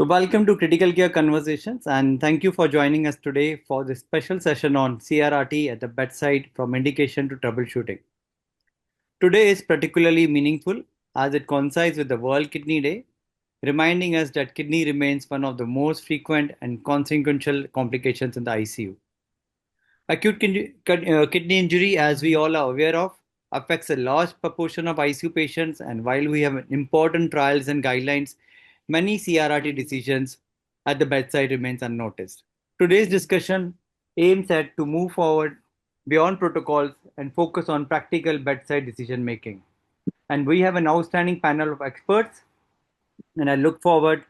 Welcome to Critical Care Conversations, and thank you for joining us today for this special session on CRRT at the bedside from indication to troubleshooting. Today is particularly meaningful as it coincides with the World Kidney Day, reminding us that kidney remains one of the most frequent and consequential complications in the ICU. Acute kidney injury, as we all are aware of, affects a large proportion of ICU patients, and while we have important trials and guidelines, many CRRT decisions at the bedside remains unnoticed. Today's discussion aims at to move forward beyond protocols and focus on practical bedside decision making. And we have an outstanding panel of experts, and I look forward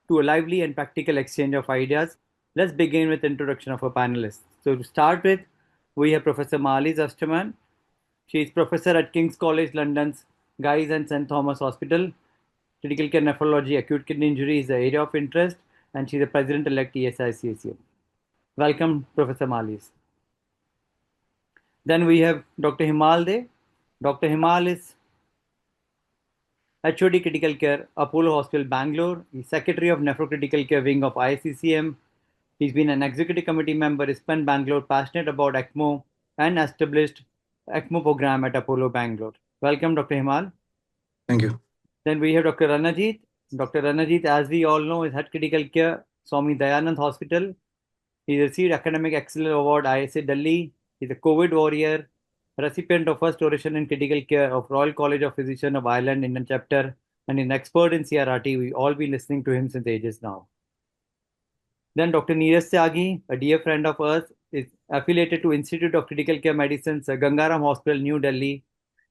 to a lively and practical exchange of ideas. Let's begin with introduction of our panelists. So to start with, we have Professor Mali Zasterman. She is professor at King's College London's Guy's and St Thomas Hospital. Critical care nephrology, acute kidney injury is the area of interest, and she is the president-elect ESICACM. Welcome, Professor Malis. Then we have Dr. Himal De. Dr. Himal is HOD Critical Care, Apollo Hospital, Bangalore. He's Secretary of Nephrocritical Care Wing of ICCM. He's been an executive committee member, ISPAN Bangalore, passionate about ECMO, and established ECMO program at Apollo Bangalore. Welcome, Dr. Himal. Thank you. Then we have Dr. Ranajit. Dr. Ranajit, as we all know, is Head Critical Care, Swami Dayanand Hospital. He received Academic Excellence Award, ISA Delhi. He's a COVID warrior, recipient of First Oration in Critical Care of Royal College of Physicians of Ireland Indian chapter, and an expert in CRRT. We all been listening to him since ages now. Then Dr. Neeraj Tyagi, a dear friend of ours, is affiliated to Institute of Critical Care Medicine's Gangaram Hospital, New Delhi.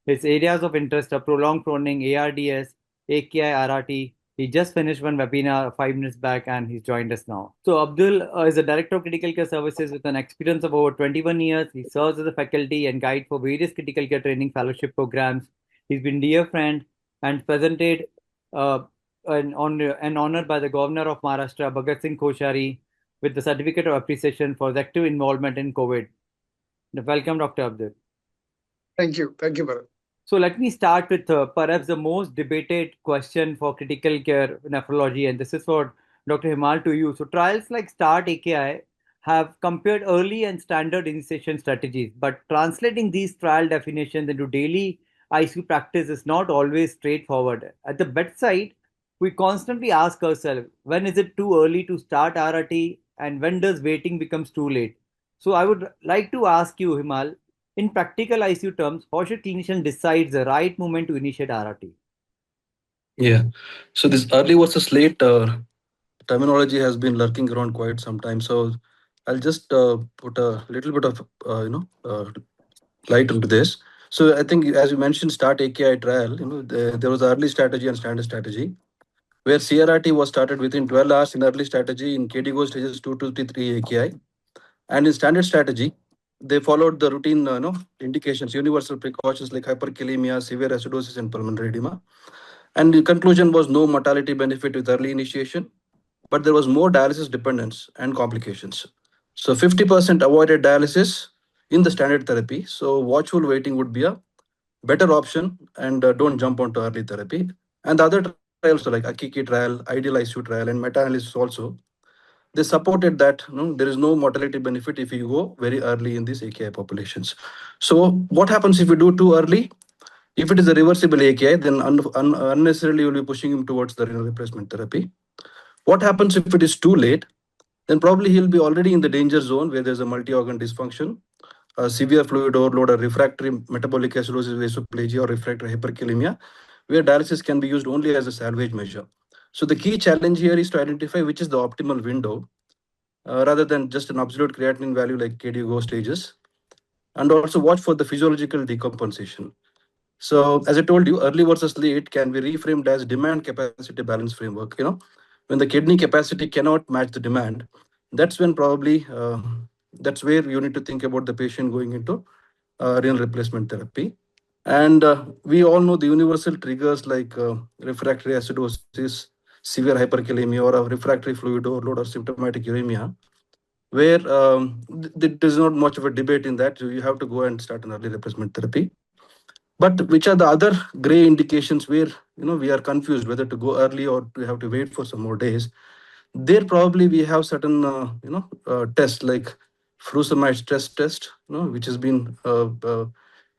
His areas of interest are prolonged proning, ARDS, AKI, RRT. He just finished one webinar 5 minutes back and he's joined us now. So Abdul is a director of critical care services with an experience of over 21 years. He serves as a faculty and guide for various critical care training fellowship programs. He's been dear friend and presented an honor by the governor of Maharashtra, Bhagat Singh Koshari, with the certificate of appreciation for his active involvement in COVID. Welcome, Dr. Abdul. Thank you. Thank you, Bharat. So let me start with perhaps the most debated question for critical care nephrology, and this is for Dr. Himal to you. So trials like START AKI have compared early and standard initiation strategies, but translating these trial definitions into daily ICU practice is not always straightforward. At the bedside, we constantly ask ourselves, when is it too early to start RRT and when does waiting becomes too late? So I would like to ask you, Himal, in practical ICU terms, how should clinician decide the right moment to initiate RRT? Yeah. So this early versus late terminology has been lurking around quite some time. So I'll just put a little bit of light into this. So I think, as you mentioned, START AKI trial. There was early strategy and standard strategy, where CRRT was started within 12 hours in early strategy in KDIGO stages 2 to 3 AKI, and in standard strategy, they followed the routine indications, universal precautions like hyperkalemia, severe acidosis, and pulmonary edema. And the conclusion was no mortality benefit with early initiation, but there was more dialysis dependence and complications. So 50% avoided dialysis in the standard therapy. So watchful waiting would be a better option, and don't jump onto early therapy. And the other trials, so like Akiki trial, Ideal ICU trial, and meta-analysis also, they supported that there is no mortality benefit if you go very early in these AKI populations. So what happens if you do too early? If it is a reversible AKI, then unnecessarily you'll be pushing him towards the renal replacement therapy. What happens if it is too late? Then probably he'll be already in the danger zone where there's a multi-organ dysfunction, severe fluid overload, or refractory metabolic acidosis, vasoplagia, or refractory hyperkalemia, where dialysis can be used only as a salvage measure. So the key challenge here is to identify which is the optimal window, rather than just an absolute creatinine value like KDIGO stages, and also watch for the physiological decompensation. So as I told you, early versus late can be reframed as demand capacity balance framework. When the kidney capacity cannot match the demand, that's when probably that's where you need to think about the patient going into renal replacement therapy. And we all know the universal triggers like refractory acidosis, severe hyperkalemia, or a refractory fluid overload or symptomatic uremia, where there's not much of a debate in that. You have to go and start an early replacement therapy. But which are the other gray indications where we are confused whether to go early or to have to wait for some more days? there probably we have certain tests like frusemide stress test, which has been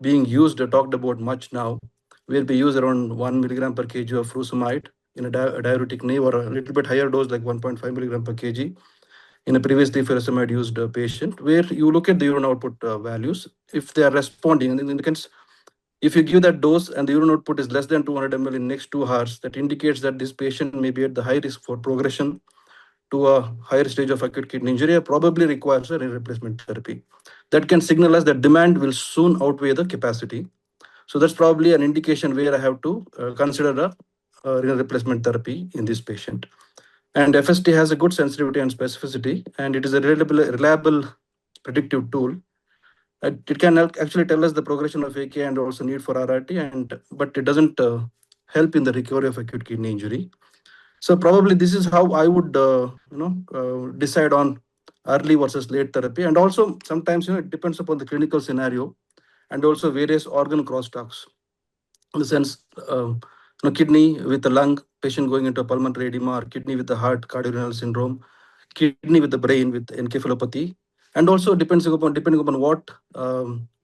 being used, talked about much now, where we use around 1 milligram per kg of frusemide in a diuretic naive, or a little bit higher dose like 1.5 milligram per kg in a previously furosemide used patient, where you look at the urine output values. If they are responding, in the case, if you give that dose and the urine output is less than 200 ml in next 2 hours, that indicates that this patient may be at the high risk for progression to a higher stage of acute kidney injury, or probably requires a renal replacement therapy. That can signal us that demand will soon outweigh the capacity. So that's probably an indication where I have to consider a renal replacement therapy in this patient. And FST has a good sensitivity and specificity, and it is a reliable predictive tool. It can actually tell us the progression of AK and also need for RRT, and but it doesn't help in the recovery of acute kidney injury. So probably this is how I would decide on early versus late therapy, and also sometimes it depends upon the clinical scenario and also various organ crosstalks. In the sense, kidney with the lung patient going into a pulmonary edema, or kidney with the heart cardiorenal syndrome, kidney with the brain with encephalopathy, and also depending upon what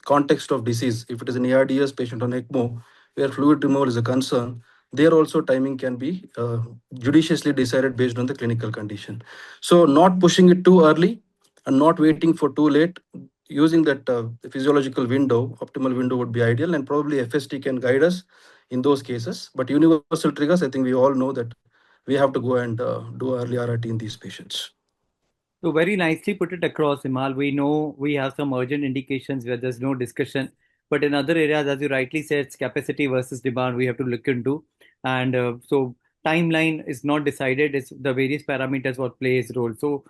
context of disease. If it is an ARDS patient on ECMO where fluid removal is a concern, there also timing can be judiciously decided based on the clinical condition. So not pushing it too early and not waiting for too late, using that physiological window, optimal window would be ideal, and probably FST can guide us in those cases. But universal triggers, I think we all know that we have to go and do early RRT in these patients. So very nicely put it across, Himal. We know we have some urgent indications where there's no discussion, but in other areas, as you rightly said, it's capacity versus demand we have to look into, and so timeline is not decided. It's the various parameters what plays role. So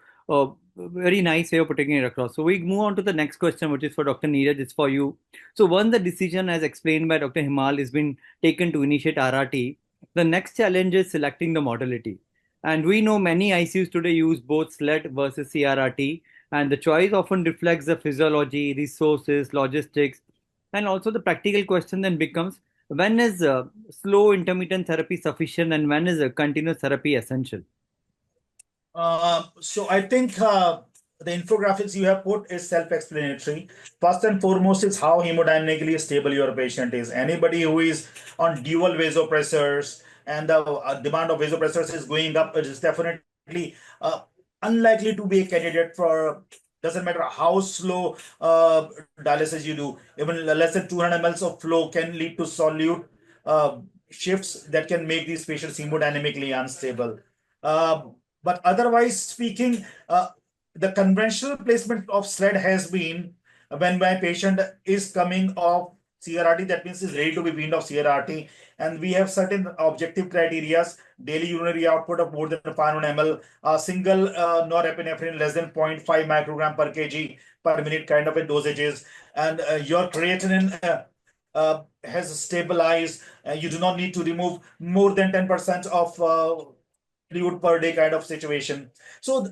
very nice way of putting it across. So we move on to the next question, which is for Dr. Neeraj. It's for you. So once the decision, as explained by Dr. Himal, has been taken to initiate RRT, the next challenge is selecting the modality. And we know many ICUs today use both SLED versus CRRT, and the choice often reflects the physiology, resources, logistics, and also the practical question then becomes when is slow intermittent therapy sufficient and when is continuous therapy essential? So I think the infographics you have put is self-explanatory. First and foremost is how hemodynamically stable your patient is. Anybody who is on dual vasopressors and the demand of vasopressors is going up, it is definitely unlikely to be a candidate for. Doesn't matter how slow dialysis you do. Even less than 200 mLs of flow can lead to solute uh, shifts that can make these patients hemodynamically unstable. Uh, but otherwise speaking, the conventional placement of sled has been when my patient is coming off CRRT, that means is ready to be weaned off CRRT, and we have certain objective criterias: daily urinary output of more than 500 ml, single norepinephrine less than 0.5 microgram per kg per minute kind of a dosages, and your creatinine has stabilized. You do not need to remove more than 10% of fluid per day kind of situation. So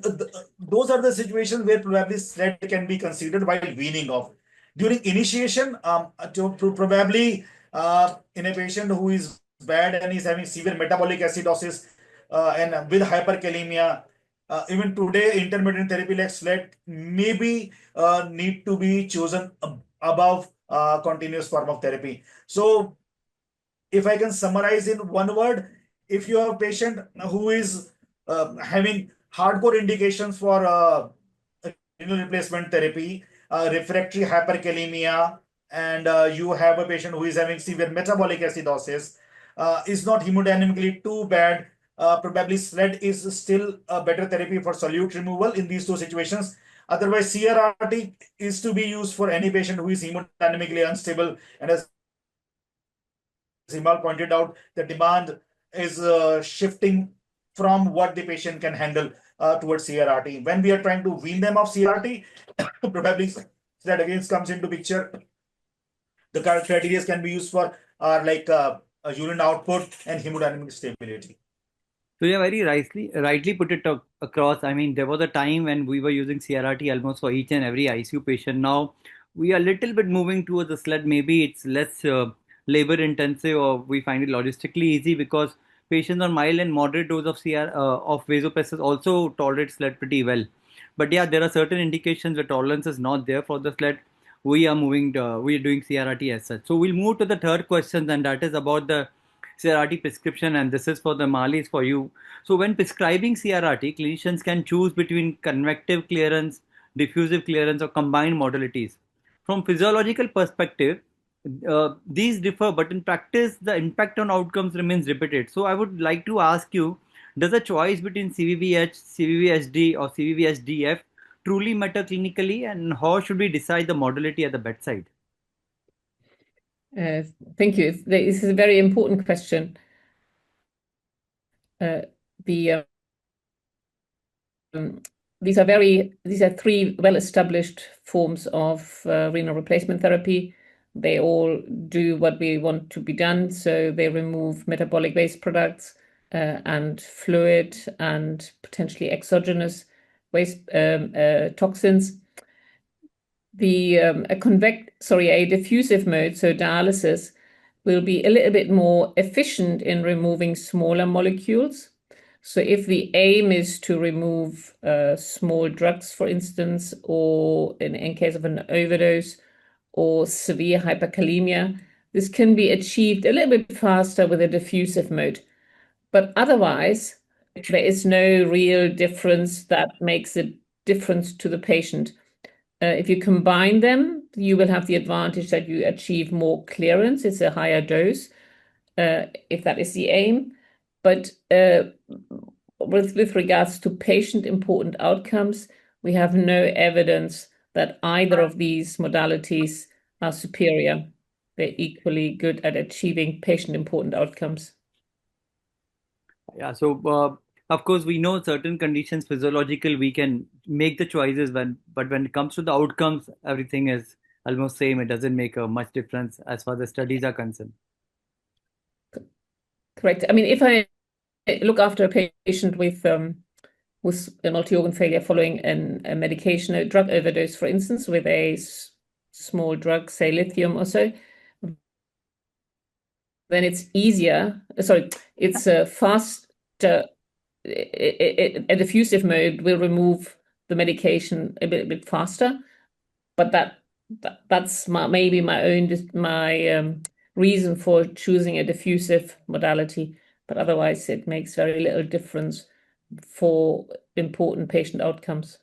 those are the situations where probably SLED can be considered while weaning off. During initiation, probably in a patient who is bad and is having severe metabolic acidosis and with hyperkalemia, even today intermittent therapy like SLED maybe need to be chosen above continuous form of therapy. So if I can summarize in one word, if you have a patient who is having hardcore indications for renal replacement therapy, refractory hyperkalemia, and you have a patient who is having severe metabolic acidosis, is not hemodynamically too bad. Probably SLED is still a better therapy for solute removal in these two situations. Otherwise, CRRT is to be used for any patient who is hemodynamically unstable. And as Himal pointed out, the demand is shifting from what the patient can handle towards CRRT. When we are trying to wean them off CRRT, probably that again comes into picture. The criteria can be used for urine output and hemodynamic stability. So yeah, very rightly put it across. I mean, there was a time when we were using CRRT almost for each and every ICU patient. Now we are a little bit moving towards the sled. Maybe it's less labor intensive, or we find it logistically easy because patients on mild and moderate dose of of vasopressors also tolerate SLED pretty well. But yeah, there are certain indications where tolerance is not there for the SLED. We are doing CRRT as such. So we'll move to the third question, and that is about the CRRT prescription, and this is for the Malis for you. So when prescribing CRRT, clinicians can choose between convective clearance, diffusive clearance, or combined modalities. From physiological perspective, these differ, but in practice, the impact on outcomes remains repeated. So I would like to ask you, does a choice between CVVH, CVVHD, or CVVHDF truly matter clinically, and how should we decide the modality at the bedside? Uh, Thank you. This is a very important question. These are three well-established forms of renal replacement therapy. They all do what we want to be done. So they remove metabolic waste products and fluid and potentially exogenous waste toxins. A diffusive mode, so dialysis, will be a little bit more efficient in removing smaller molecules. So if the aim is to remove small drugs, for instance, or in case of an overdose or severe hyperkalemia, this can be achieved a little bit faster with a diffusive mode. But otherwise, there is no real difference that makes a difference to the patient. If you combine them, you will have the advantage that you achieve more clearance. It's a higher dose, if that is the aim. But with regards to patient-important outcomes, we have no evidence that either of these modalities are superior. They're equally good at achieving patient-important outcomes. Yeah, so of course we know certain conditions physiological we can make the choices but when it comes to the outcomes, everything is almost same. It doesn't make a much difference as far as the studies are concerned. Correct. I mean, if I look after a patient with a multi-organ failure following a medication, a drug overdose, for instance, with a small drug, say lithium or so, then it's easier. It's faster. A diffusive mode will remove the medication a bit faster, but that's maybe my reason for choosing a diffusive modality. But otherwise, it makes very little difference for important patient outcomes.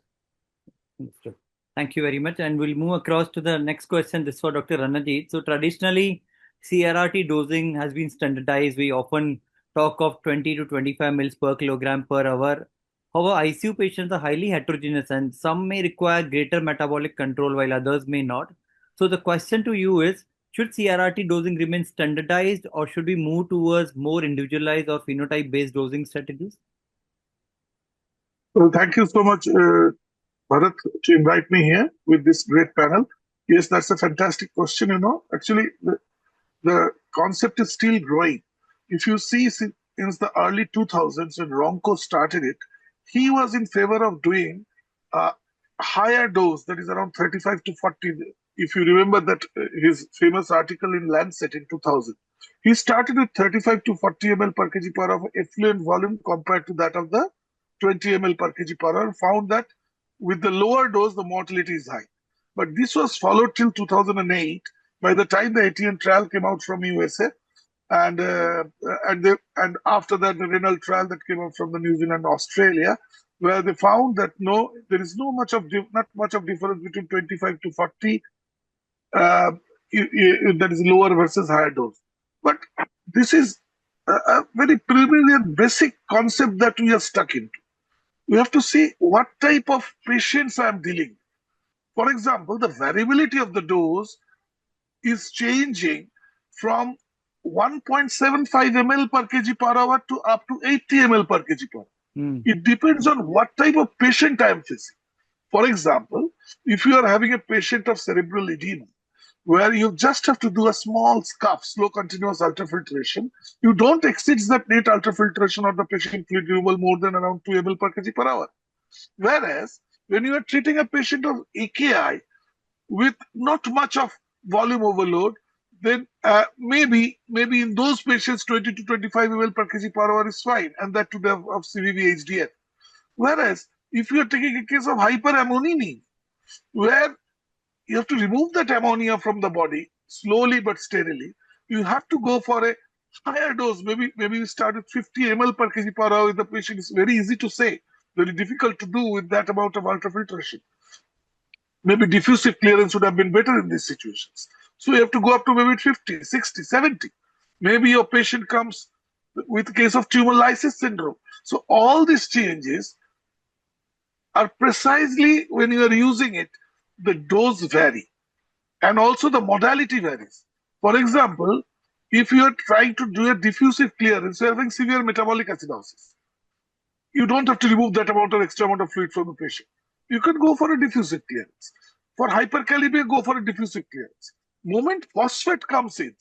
Understood. Thank you very much. And we'll move across to the next question. This is for Dr. Ranajit. So traditionally, CRRT dosing has been standardized. We often talk of 20 to 25 mils per kilogram per hour. However, ICU patients are highly heterogeneous and some may require greater metabolic control while others may not. So the question to you is, should CRRT dosing remain standardized or should we move towards more individualized or phenotype-based dosing strategies? Well, thank you so much, Bharat, to invite me here with this great panel. Yes, that's a fantastic question. Actually, the concept is still growing. If you see since the early 2000s when Ronco started it, he was in favor of doing a higher dose, that is around 35 to 40. If you remember that his famous article in Lancet in 2000, he started with 35 to 40 ml per kg per hour of effluent volume compared to that of the 20 ml per kg per hour, found that with the lower dose, the mortality is high. But this was followed till 2008. By the time the ATN trial came out from USA, and after that the renal trial that came out from the New Zealand, Australia, where they found that no, there is not much of difference between 25 to 40. That is lower versus higher dose. But this is a very preliminary and basic concept that we are stuck into. We have to see what type of patients I am dealing with. For example, the variability of the dose is changing from 1.75 ml per kg per hour to up to 80 ml per kg per hour. It depends on what type of patient I am facing. For example, if you are having a patient of cerebral edema, where you just have to do a small scuff, slow continuous ultrafiltration, you don't exceed that net ultrafiltration or the patient fluid removal more than around 2 ml per kg per hour. Whereas, when you are treating a patient of AKI with not much of volume overload, then maybe in those patients 20 to 25 ml per kg per hour is fine, and that to of CVV HDF. Whereas if you are taking a case of hyperammonemia, where you have to remove that ammonia from the body slowly but steadily, you have to go for a higher dose. Maybe we start with 50 ml per kg per hour with the patient. It's very easy to say, very difficult to do with that amount of ultrafiltration. Maybe diffusive clearance would have been better in these situations. So you have to go up to maybe 50, 60, 70. Maybe your patient comes with a case of tumor lysis syndrome. So all these changes are precisely when you are using it, the dose vary and also the modality varies. For example, if you are trying to do a diffusive clearance, you are having severe metabolic acidosis. You don't have to remove that extra amount of fluid from the patient. You can go for a diffusive clearance. For hyperkalemia, go for a diffusive clearance. Moment phosphate comes in,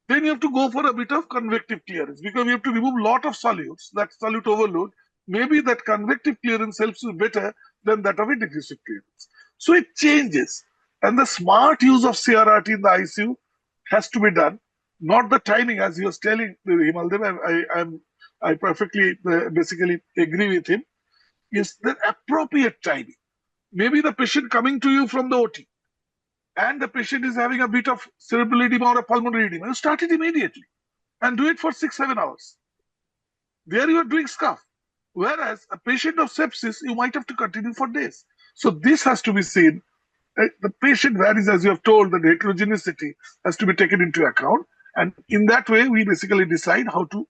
then you have to go for a bit of convective clearance because you have to remove a lot of solutes, that solute overload. Maybe that convective clearance helps you better than that of a diffusive clearance. So it changes. And the smart use of CRRT in the ICU has to be done, not the timing, as he was telling Himaldev. I perfectly basically agree with him. Is the appropriate timing. Maybe the patient coming to you from the OT and the patient is having a bit of cerebral edema or a pulmonary edema. You start it immediately and do it for 6-7 hours. There you are doing scuff. Whereas a patient of sepsis, you might have to continue for days. So this has to be seen. The patient varies, as you have told, the heterogeneity has to be taken into account. And in that way, we basically decide how to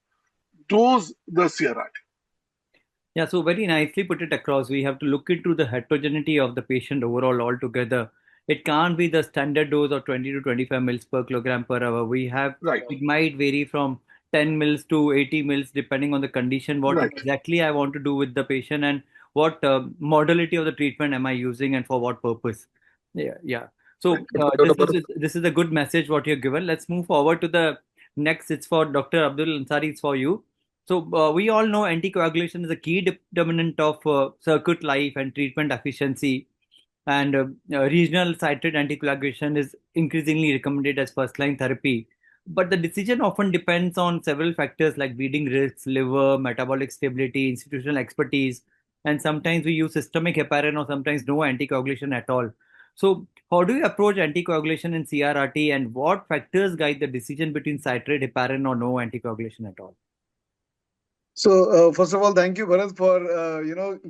dose the CRRT. Yeah, so very nicely put it across. We have to look into the heterogeneity of the patient overall altogether. It can't be the standard dose of 20 to 25 mils per kilogram per hour. It might vary from 10 mils to 80 mils depending on the condition, what exactly I want to do with the patient and what modality of the treatment am I using and for what purpose. Yeah. So this is a good message what you've given. Let's move forward to the next. It's for Dr. Abdul Ansari. It's for you. So we all know anticoagulation is a key determinant of circuit life and treatment efficiency. And regional citrate anticoagulation is increasingly recommended as first-line therapy. But the decision often depends on several factors like bleeding risks, liver, metabolic stability, institutional expertise, and sometimes we use systemic heparin or sometimes no anticoagulation at all. So how do you approach anticoagulation in CRRT and what factors guide the decision between citrate, heparin, or no anticoagulation at all? So first of all, thank you, Bharat, for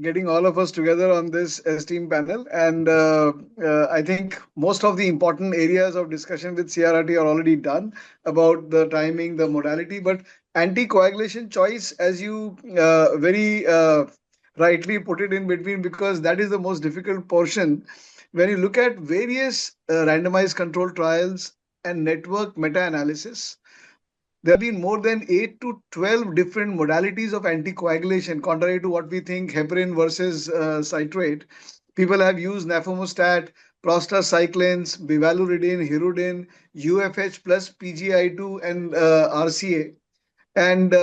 getting all of us together on this esteemed panel. And I think most of the important areas of discussion with CRRT are already done about the timing, the modality. But anticoagulation choice, as you very rightly put it in between, because that is the most difficult portion. When you look at various randomized control trials and network meta-analysis, there have been more than 8 to 12 different modalities of anticoagulation, contrary to what we think heparin versus citrate. People have used nafamostat, prostacyclins, bivalirudin, hirudin, UFH plus PGI2, and RCA. And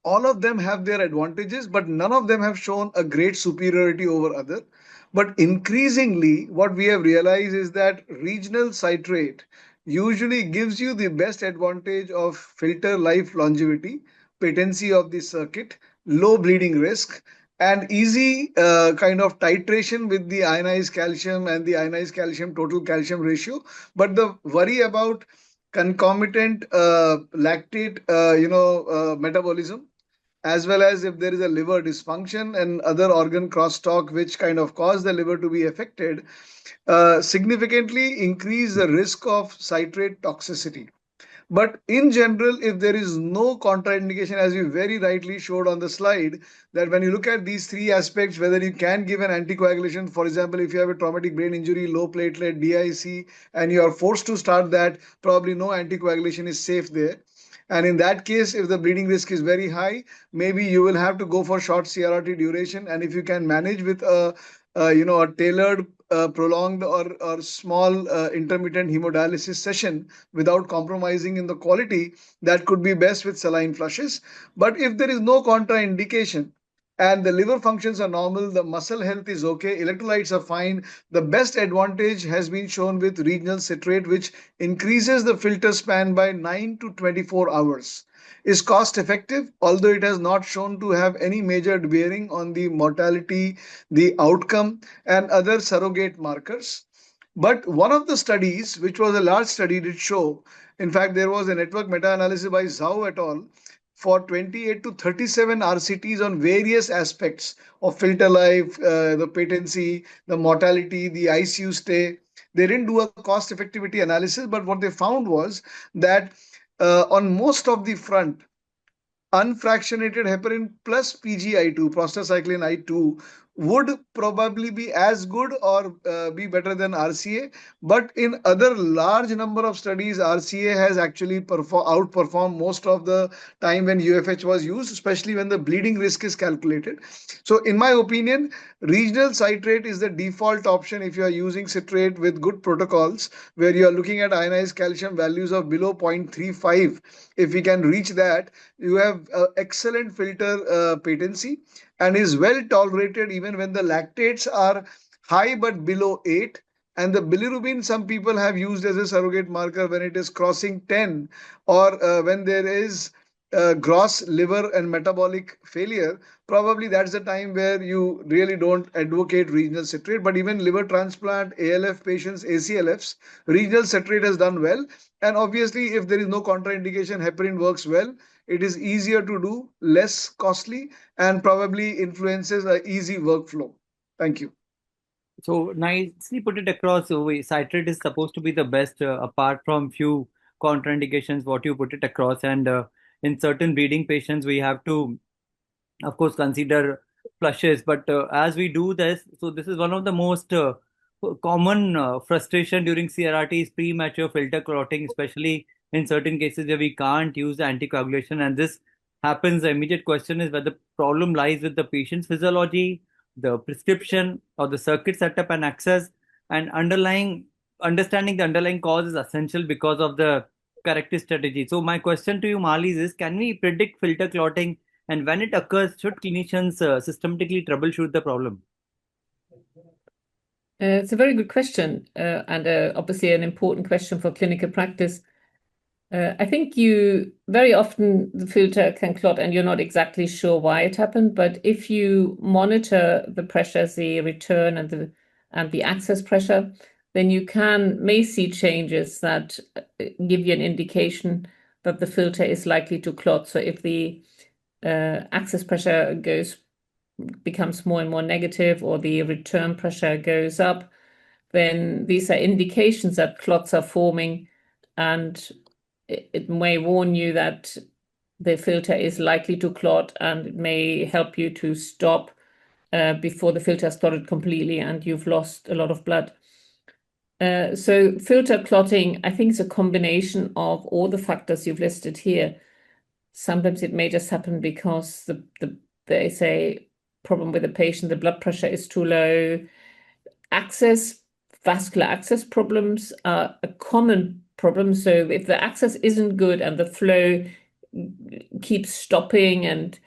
all of them have their advantages, but none of them have shown a great superiority over other. But increasingly, what we have realized is that regional citrate usually gives you the best advantage of filter life longevity, patency of the circuit, low bleeding risk, and easy kind of titration with the ionized calcium and the ionized calcium total calcium ratio. But the worry about concomitant lactate, metabolism, as well as if there is a liver dysfunction and other organ crosstalk which kind of cause the liver to be affected, significantly increase the risk of citrate toxicity. But in general, if there is no contraindication, as you very rightly showed on the slide, that when you look at these three aspects, whether you can give an anticoagulation, for example, if you have a traumatic brain injury, low platelet, DIC, and you are forced to start that, probably no anticoagulation is safe there. And in that case, if the bleeding risk is very high, maybe you will have to go for short CRRT duration. And if you can manage with a tailored, prolonged or small intermittent hemodialysis session without compromising in the quality, that could be best with saline flushes. But if there is no contraindication, and the liver functions are normal, the muscle health is okay, electrolytes are fine. The best advantage has been shown with regional citrate, which increases the filter span by 9 to 24 hours. Is cost effective, although it has not shown to have any major bearing on the mortality, the outcome, and other surrogate markers. But one of the studies, which was a large study, did show, in fact, there was a network meta analysis by Zhao et al. For 28 to 37 RCTs on various aspects of filter life, the patency, the mortality, the ICU stay. They didn't do a cost effectivity analysis, but what they found was that on most of the front, unfractionated heparin plus PGI2, prostacyclin I2, would probably be as good or be better than RCA. But in other large number of studies, RCA has actually outperformed most of the time when UFH was used, especially when the bleeding risk is calculated. So in my opinion, regional citrate is the default option if you are using citrate with good protocols, where you are looking at ionized calcium values of below 0.35. If we can reach that, you have excellent filter patency and is well tolerated even when the lactates are high but below 8. And the bilirubin, some people have used as a surrogate marker when it is crossing 10, or when there is gross liver and metabolic failure. Probably that's the time where you really don't advocate regional citrate. But even liver transplant, ALF patients, ACLFs, regional citrate has done well. And obviously, if there is no contraindication, heparin works well. It is easier to do, less costly, and probably influences an easy workflow. Thank you. So nicely put it across. So citrate is supposed to be the best, apart from few contraindications. What you put it across, and in certain bleeding patients, we have to, of course, consider flushes. But as we do this, so this is one of the most common frustration during CRRT is premature filter clotting, especially in certain cases where we can't use the anticoagulation. And this happens. The immediate question is whether the problem lies with the patient's physiology, the prescription, or the circuit setup and access, and understanding the underlying cause is essential because of the corrective strategy. So my question to you, Malis, is can we predict filter clotting, and when it occurs, should clinicians systematically troubleshoot the problem? It's a very good question, and obviously an important question for clinical practice. I think very often the filter can clot and you're not exactly sure why it happened, but if you monitor the pressures, the return and the access pressure, then you may see changes that give you an indication that the filter is likely to clot. So if the access pressure becomes more and more negative, or the return pressure goes up, then these are indications that clots are forming, and it may warn you that the filter is likely to clot, and it may help you to stop before the filter has clotted completely and you've lost a lot of blood. So filter clotting, I think, is a combination of all the factors you've listed here. Sometimes it may just happen because there is a problem with the patient, the blood pressure is too low. Vascular access problems are a common problem. So if the access isn't good and the flow keeps stopping and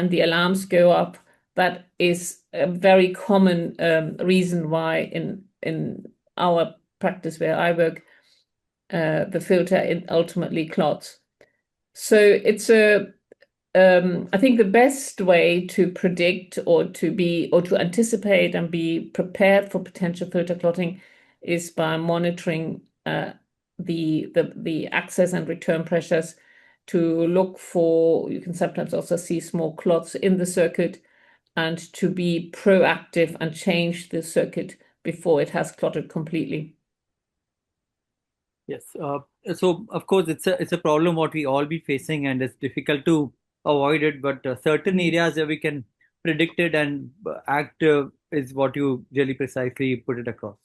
the alarms go up, that is a very common reason why in our practice where I work, the filter ultimately clots. So it's I think the best way to predict or to anticipate and be prepared for potential filter clotting is by monitoring the access and return pressures to look for. You can sometimes also see small clots in the circuit, and to be proactive and change the circuit before it has clotted completely. Yes. So of course it's a problem what we all be facing, and it's difficult to avoid it. But certain areas where we can predict it and act is what you really precisely put it across.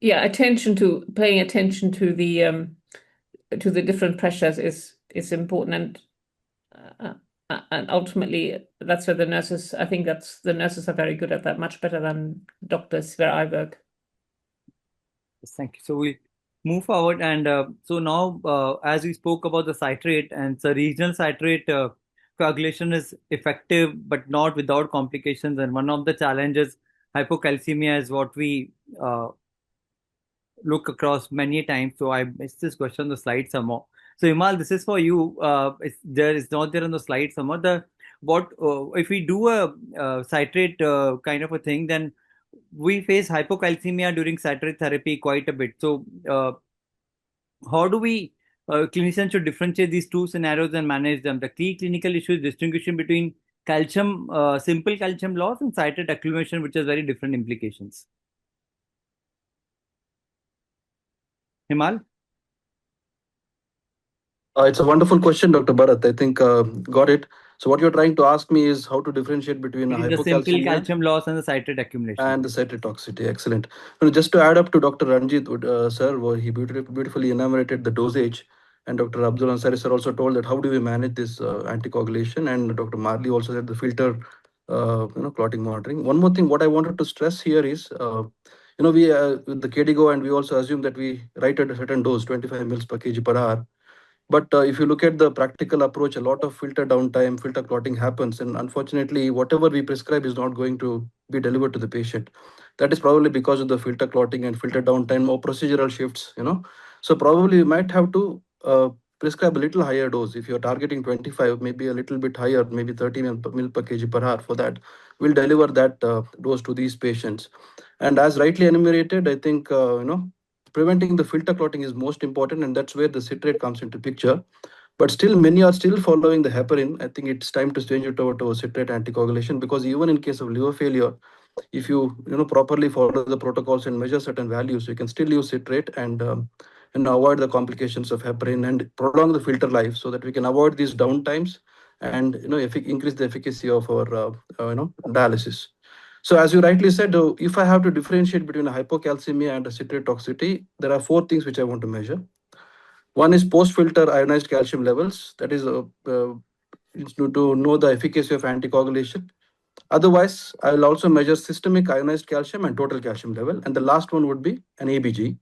Yeah, paying attention to the different pressures is important, and ultimately that's where the nurses. I think the nurses are very good at that, much better than doctors where I work. Yes, thank you. So we move forward, and so now as we spoke about the citrate, and so regional citrate anticoagulation is effective, but not without complications. And one of the challenges, hypocalcemia, is what we look across many times. So I missed this question on the slide somehow. So Himal, this is for you. It's not there on the slide somehow. The what if we do a citrate kind of a thing, then we face hypocalcemia during citrate therapy quite a bit. So how do we clinicians should differentiate these two scenarios and manage them? The key clinical issue is distinguishing between calcium, simple calcium loss, and citrate accumulation, which has very different implications. Himal? It's a wonderful question, Dr. Bharat. I think got it. So what you're trying to ask me is how to differentiate between The simple hypocalcemia calcium loss and the citrate accumulation. and the cytotoxicity. Excellent. Just to add up to Dr. Ranjit, sir, where he beautifully enumerated the dosage, and Dr. Abdul Ansari sir also told that how do we manage this anticoagulation, and Dr. Marley also said the filter, clotting monitoring. One more thing, what I wanted to stress here is, we with the KDIGO, and we also assume that we write at a certain dose, 25 mils per kg per hour. But if you look at the practical approach, a lot of filter downtime, filter clotting happens. And unfortunately, whatever we prescribe is not going to be delivered to the patient. That is probably because of the filter clotting and filter downtime or procedural shifts. So probably you might have to prescribe a little higher dose. If you're targeting 25, maybe a little bit higher, maybe 30 mil per kg per hour for that. We'll deliver that dose to these patients. And as rightly enumerated, I think, preventing the filter clotting is most important, and that's where the citrate comes into picture. But still, many are still following the heparin. I think it's time to change it over to citrate anticoagulation, because even in case of liver failure, if you properly follow the protocols and measure certain values, you can still use citrate and avoid the complications of heparin and prolong the filter life, so that we can avoid these downtimes and increase the efficacy of our dialysis. So as you rightly said, if I have to differentiate between a hypocalcemia and a citrate toxicity, there are four things which I want to measure. One is post-filter ionized calcium levels. That is to know the efficacy of anticoagulation. Otherwise, I will also measure systemic ionized calcium and total calcium level. And the last one would be an ABG.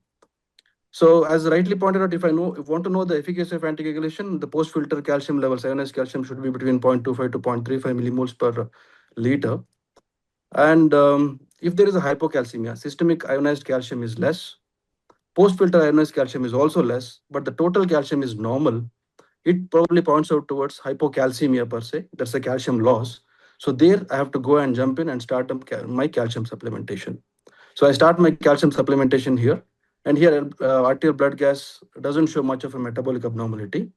So as rightly pointed out, if I want to know the efficacy of anticoagulation, the post-filter calcium levels, ionized calcium, should be between 0.25 to 0.35 millimoles per liter. And if there is a hypocalcemia, systemic ionized calcium is less, post-filter ionized calcium is also less, but the total calcium is normal, it probably points out towards hypocalcemia per se. That's a calcium loss. So there I have to go and jump in and start my calcium supplementation. So I start my calcium supplementation here. And here arterial blood gas doesn't show much of a metabolic abnormality.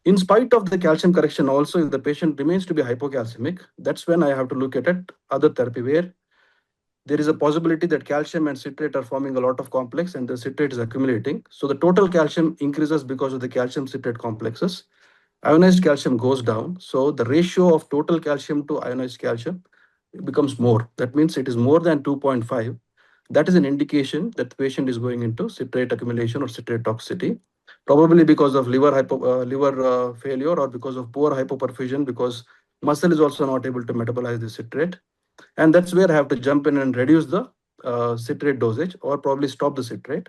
In spite of the calcium correction also, if the patient remains to be hypocalcemic, that's when I have to look at it, other therapy, where there is a possibility that calcium and citrate are forming a lot of complex and the citrate is accumulating. So the total calcium increases because of the calcium citrate complexes. Ionized calcium goes down. So the ratio of total calcium to ionized calcium becomes more. That means it is more than 2.5. That is an indication that the patient is going into citrate accumulation or citrate toxicity, probably because of liver failure or because of poor hypoperfusion, because muscle is also not able to metabolize the citrate. And that's where I have to jump in and reduce the citrate dosage or probably stop the citrate.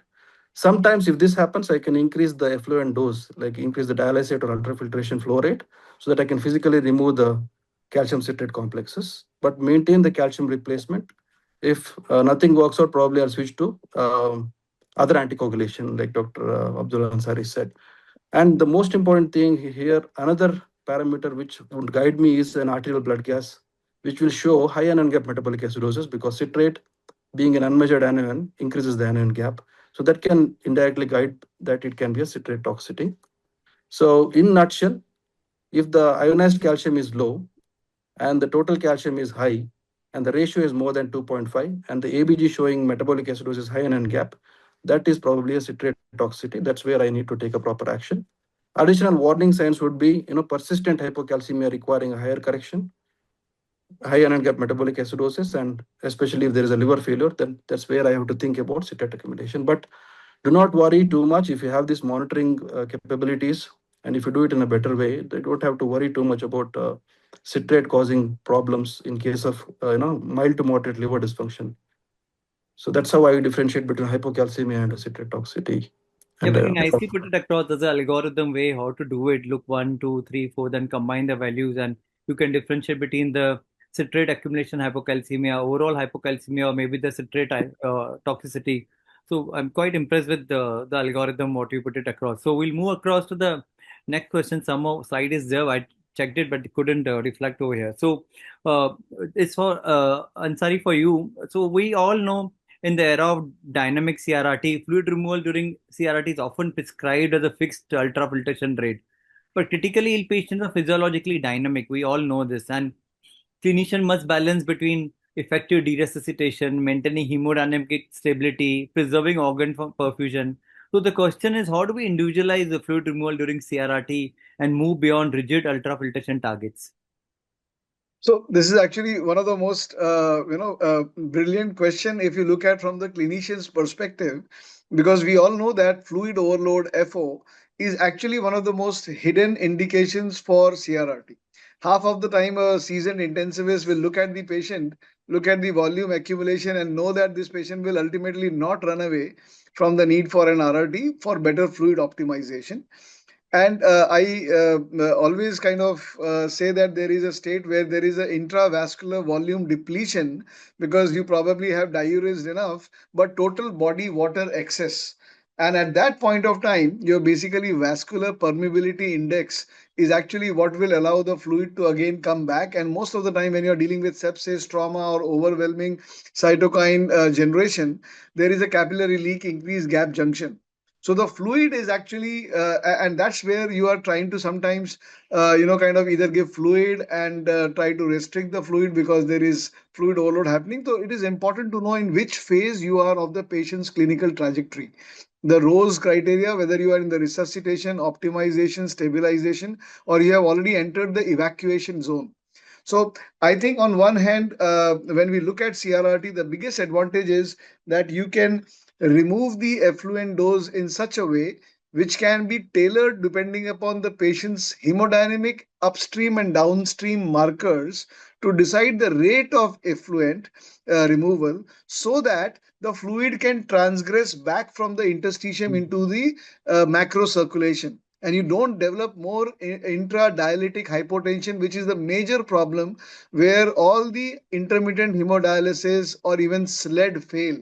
Sometimes if this happens, I can increase the effluent dose, like increase the dialysate or ultrafiltration flow rate, so that I can physically remove the calcium citrate complexes, but maintain the calcium replacement. If nothing works out, probably I'll switch to other anticoagulation, like Dr. Abdul Ansari said. And the most important thing here, another parameter which would guide me is an arterial blood gas, which will show high anion gap metabolic acidosis, because citrate, being an unmeasured anion, increases the anion gap. So that can indirectly guide that it can be a citrate toxicity. So in nutshell, if the ionized calcium is low and the total calcium is high and the ratio is more than 2.5 and the ABG showing metabolic acidosis high anion gap, that is probably a citrate toxicity. That's where I need to take a proper action. Additional warning signs would be, persistent hypocalcemia requiring a higher correction, high anion gap metabolic acidosis, and especially if there is a liver failure, then that's where I have to think about citrate accumulation. But do not worry too much if you have these monitoring capabilities, and if you do it in a better way, you don't have to worry too much about citrate causing problems in case of mild to moderate liver dysfunction. So that's how I differentiate between hypocalcemia and citrate toxicity. Yeah, And very nicely put it across. There's an algorithm way how to do it. Look, 1, 2, 3, 4, then combine the values, and you can differentiate between the citrate accumulation hypocalcemia, overall hypocalcemia, or maybe the citrate toxicity. So I'm quite impressed with the algorithm what you put it across. So we'll move across to the next question. Somehow slide is there. I checked it, but it couldn't reflect over here. So uh, it's for Ansari for you. So we all know in the era of dynamic CRRT, fluid removal during CRRT is often prescribed as a fixed ultrafiltration rate. But critically ill patients are physiologically dynamic. We all know this. And clinician must balance between effective deresuscitation, maintaining hemodynamic stability, preserving organ perfusion. So the question is, how do we individualize the fluid removal during CRRT and move beyond rigid ultrafiltration targets? So this is actually one of the most brilliant question if you look at from the clinician's perspective, because we all know that fluid overload FO is actually one of the most hidden indications for CRRT. Half of the time, a seasoned intensivist will look at the patient, look at the volume accumulation, and know that this patient will ultimately not run away from the need for an RRT for better fluid optimization. And I always kind of say that there is a state where there is an intravascular volume depletion because you probably have diuresed enough, but total body water excess. And at that point of time, your basically vascular permeability index is actually what will allow the fluid to again come back. And most of the time, when you're dealing with sepsis, trauma, or overwhelming cytokine generation, there is a capillary leak, increased gap junction. So the fluid is actually, and that's where you are trying to sometimes, kind of either give fluid and try to restrict the fluid because there is fluid overload happening. So it is important to know in which phase you are of the patient's clinical trajectory. The ROSE criteria, whether you are in the resuscitation, optimization, stabilization, or you have already entered the evacuation zone. So I think on one hand, when we look at CRRT, the biggest advantage is that you can remove the effluent dose in such a way which can be tailored depending upon the patient's hemodynamic upstream and downstream markers to decide the rate of effluent removal so that the fluid can transgress back from the interstitium into the macro circulation, and you don't develop more intradialytic hypotension, which is the major problem where all the intermittent hemodialysis or even SLED fail,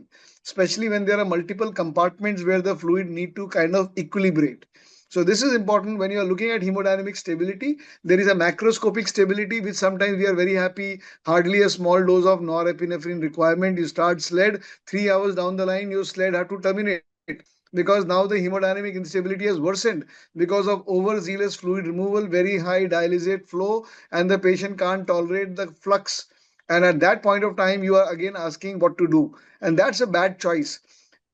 especially when there are multiple compartments where the fluid need to kind of equilibrate. So this is important when you are looking at hemodynamic stability. There is a macroscopic stability, which sometimes we are very happy, hardly a small dose of norepinephrine requirement. You start SLED, 3 hours down the line, your SLED have to terminate because now the hemodynamic instability has worsened because of overzealous fluid removal, very high dialysate flow, and the patient can't tolerate the flux. And at that point of time, you are again asking what to do. And that's a bad choice.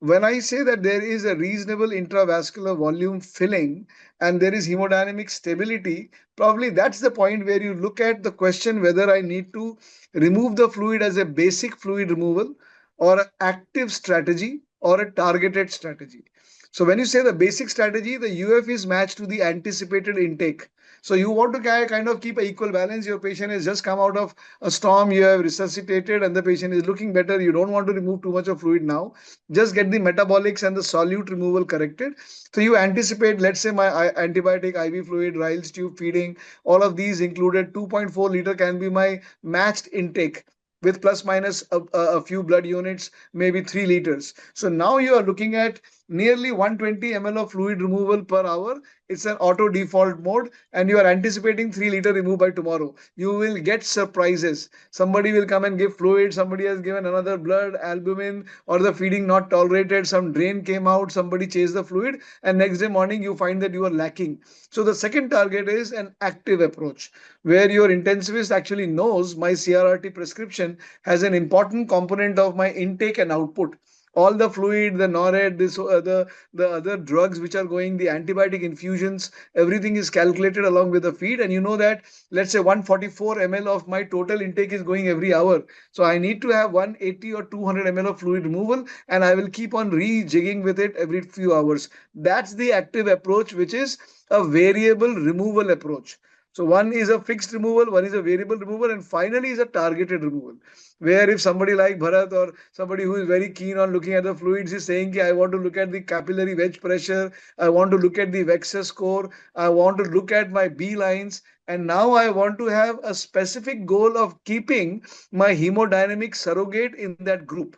When I say that there is a reasonable intravascular volume filling and there is hemodynamic stability, probably that's the point where you look at the question whether I need to remove the fluid as a basic fluid removal or an active strategy or a targeted strategy. So when you say the basic strategy, the UF is matched to the anticipated intake. So you want to kind of keep an equal balance. Your patient has just come out of a storm, you have resuscitated, and the patient is looking better. You don't want to remove too much of fluid now. Just get the metabolics and the solute removal corrected. So you anticipate, let's say my antibiotic, IV fluid, Ryle's tube feeding, all of these included 2.4 liter can be my matched intake with plus minus a few blood units, maybe 3 liters. So now you are looking at nearly 120 ml of fluid removal per hour. It's an auto default mode, and you are anticipating 3 liter remove by tomorrow. You will get surprises. Somebody will come and give fluid, somebody has given another blood, albumin, or the feeding not tolerated, some drain came out, somebody chased the fluid, and next day morning you find that you are lacking. So the second target is an active approach where your intensivist actually knows my CRRT prescription has an important component of my intake and output. All the fluid, the NORAD, the other drugs which are going, the antibiotic infusions, everything is calculated along with the feed. And you know that, let's say 144 ml of my total intake is going every hour. So I need to have 180 or 200 ml of fluid removal, and I will keep on rejigging with it every few hours. That's the active approach, which is a variable removal approach. So one is a fixed removal, one is a variable removal, and finally is a targeted removal. Where if somebody like Bharat or somebody who is very keen on looking at the fluids is saying, I want to look at the capillary wedge pressure, I want to look at the Vexus score, I want to look at my B lines, and now I want to have a specific goal of keeping my hemodynamic surrogate in that group.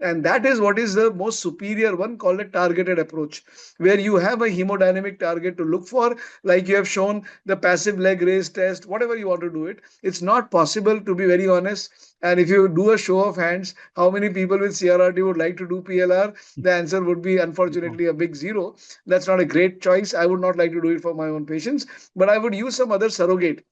And that is what is the most superior one, called a targeted approach, where you have a hemodynamic target to look for, like you have shown the passive leg raise test, whatever you want to do it. It's not possible, to be very honest. And if you do a show of hands, how many people with CRRT would like to do PLR? The answer would be unfortunately a big zero. That's not a great choice. I would not like to do it for my own patients, but I would use some other surrogate.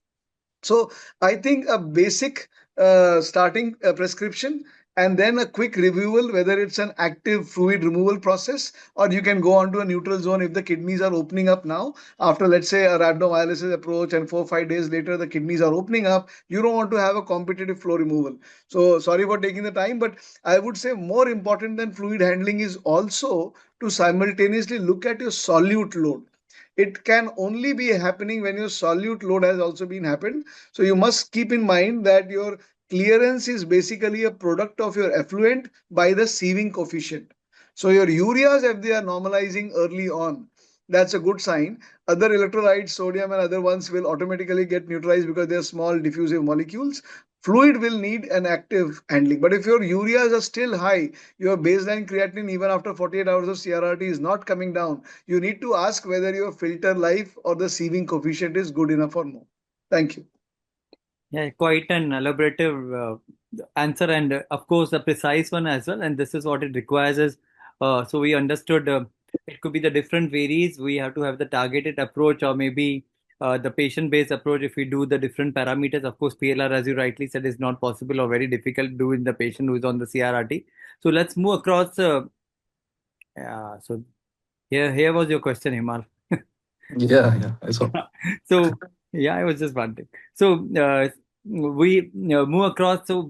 So I think a basic starting prescription, and then a quick reviewal, whether it's an active fluid removal process or you can go on to a neutral zone if the kidneys are opening up now. After, let's say, a rhabdomyolysis approach and 4 or 5 days later the kidneys are opening up, you don't want to have a competitive flow removal. So sorry for taking the time, but I would say more important than fluid handling is also to simultaneously look at your solute load. It can only be happening when your solute load has also been happened. So you must keep in mind that your clearance is basically a product of your effluent by the sieving coefficient. So your ureas, if they are normalizing early on, that's a good sign. Other electrolytes, sodium and other ones, will automatically get neutralized because they are small diffusive molecules. Fluid will need an active handling. But if your ureas are still high, your baseline creatinine even after 48 hours of CRRT is not coming down, you need to ask whether your filter life or the sieving coefficient is good enough or no. Thank you. Yeah, quite an elaborative answer, and of course a precise one as well. And this is what it requires is, so we understood it could be the different varies. We have to have the targeted approach, or maybe the patient-based approach. If we do the different parameters, of course, PLR, as you rightly said, is not possible or very difficult to do in the patient who is on the CRRT. So let's move across. So here was your question, Himal. Yeah, I saw. So yeah, I was just wondering. So we move across. So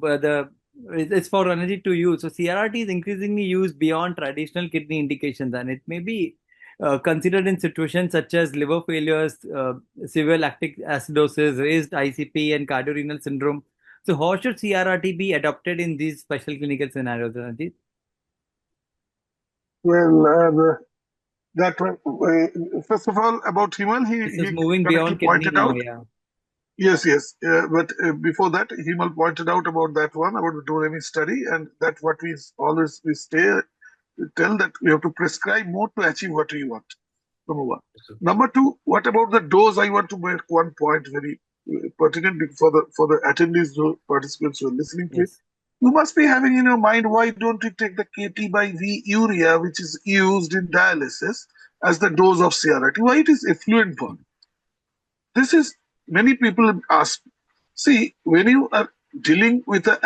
it's for energy to use. So CRRT is increasingly used beyond traditional kidney indications, and it may be considered in situations such as liver failures, severe lactic acidosis, raised ICP, and cardiorenal syndrome. So how should CRRT be adopted in these special clinical scenarios, Ranjit? Well, that one, first of all, about Himal, This is he moving correctly beyond kidney pointed now, out. yeah. Yes. But before that, Himal pointed out about that one, about the Doremi study, and that what we always tell that we have to prescribe more to achieve what we want. Number one. Number two, what about the dose? I want to make one point very pertinent for the attendees, participants who are listening to it. Yes. You must be having in your mind, why don't you take the KT by V urea, which is used in dialysis, as the dose of CRRT? Why it is effluent volume? This is, many people ask. See, when you are dealing with an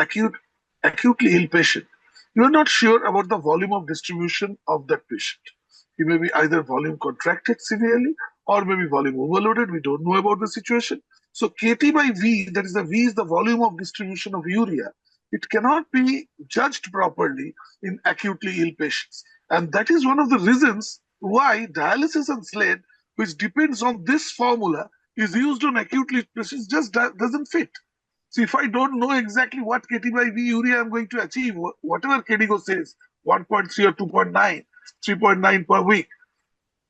acutely ill patient, you are not sure about the volume of distribution of that patient. He may be either volume contracted severely or maybe volume overloaded. We don't know about the situation. So KT by V, that is the V is the volume of distribution of urea. It cannot be judged properly in acutely ill patients. And that is one of the reasons why dialysis and SLAD, which depends on this formula, is used on acutely patients, just doesn't fit. So if I don't know exactly what KT by V urea I'm going to achieve, whatever KDIGO says, 1.3 or 2.9, 3.9 per week,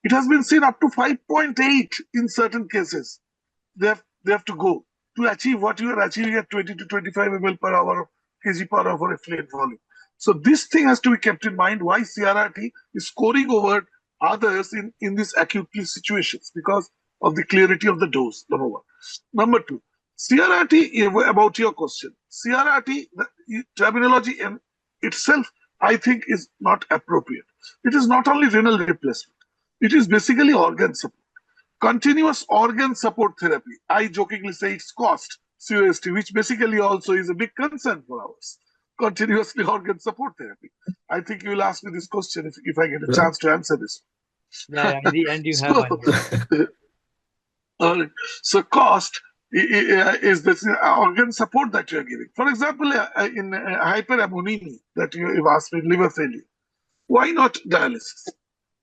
it has been seen up to 5.8 in certain cases. They have to go to achieve what you are achieving at 20 to 25 ml per hour, kg per hour for effluent volume. So this thing has to be kept in mind, why CRRT is scoring over others in these acutely situations, because of the clarity of the dose, number one. Number two, CRRT, about your question, CRRT, the terminology in itself, I think, is not appropriate. It is not only renal replacement, it is basically organ support. Continuous organ support therapy, I jokingly say it's cost, COST, which basically also is a big concern for ours. Continuously organ support therapy. I think you will ask me this question if I get a chance to answer this. Yeah, and you have one. So cost is this organ support that you are giving. For example, in hyperammonemia that you've asked me, liver failure, why not dialysis?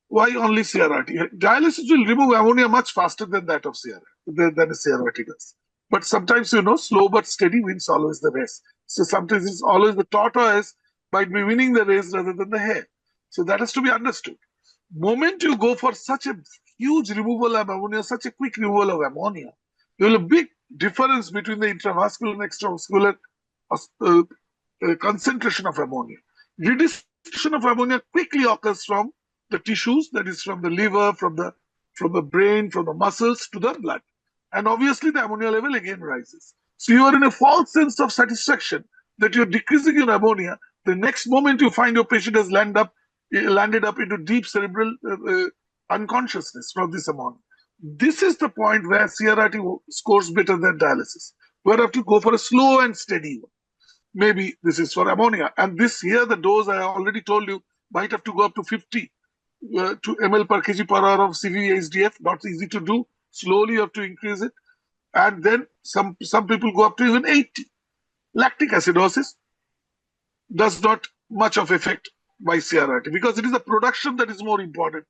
Why only CRRT? Dialysis will remove ammonia much faster than that of CRRT. than a CRRT does. But sometimes, slow but steady wins always the race. So sometimes it's always the tortoise might be winning the race rather than the hare. So that has to be understood. Moment you go for such a huge removal of ammonia, such a quick removal of ammonia, there will be a big difference between the intravascular and extravascular concentration of ammonia. Redistribution of ammonia quickly occurs from the tissues, that is from the liver, from the brain, from the muscles to the blood. And obviously the ammonia level again rises. So you are in a false sense of satisfaction that you're decreasing your ammonia. The next moment you find your patient has landed up into deep cerebral unconsciousness from this ammonia. This is the point where CRRT scores better than dialysis. We have to go for a slow and steady one. Maybe this is for ammonia. And this here, the dose I already told you, might have to go up to 50 to ml per kg per hour of CV-HDF. Not easy to do. Slowly you have to increase it. And then some people go up to even 80. Lactic acidosis does not much of effect by CRRT because it is the production that is more important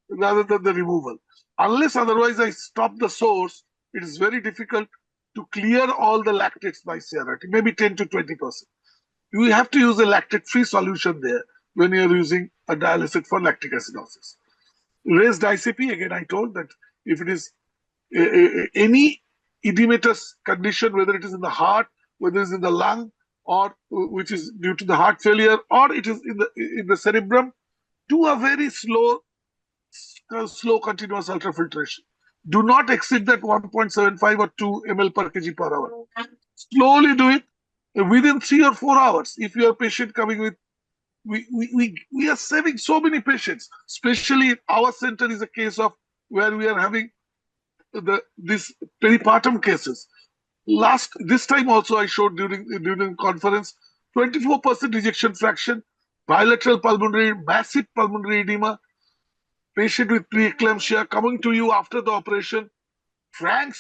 rather than the removal. Unless otherwise I stop the source, it is very difficult to clear all the lactates by CRRT, maybe 10 to 20%. You have to use a lactate-free solution there when you are using a dialysate for lactic acidosis. Raised ICP, again I told that if it is any edematous condition, whether it is in the heart, whether it is in the lung, or which is due to the heart failure, or it is in the cerebrum, do a very slow continuous ultrafiltration. Do not exceed that 1.75 or 2 ml per kg per hour. Slowly do it within 3 or 4 hours. If your patient coming with, we are saving so many patients, especially our center is a case of where we are having this peripartum cases. This time also I showed during conference, 24% ejection fraction, bilateral pulmonary, massive pulmonary edema, patient with preeclampsia coming to you after the operation, frank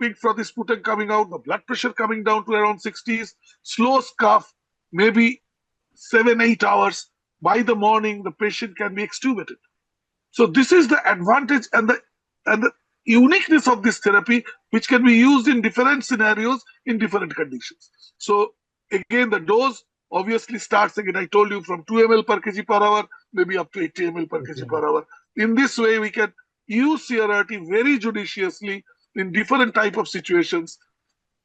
peak for the sputum coming out, the blood pressure coming down to around 60s, slow cough, maybe 7-8 hours. By the morning, the patient can be extubated. So this is the advantage and the uniqueness of this therapy, which can be used in different scenarios in different conditions. So again, the dose obviously starts, again, I told you, from 2 ml per kg per hour, maybe up to 80 ml per kg per hour. In this way, we can use CRRT very judiciously in different type of situations.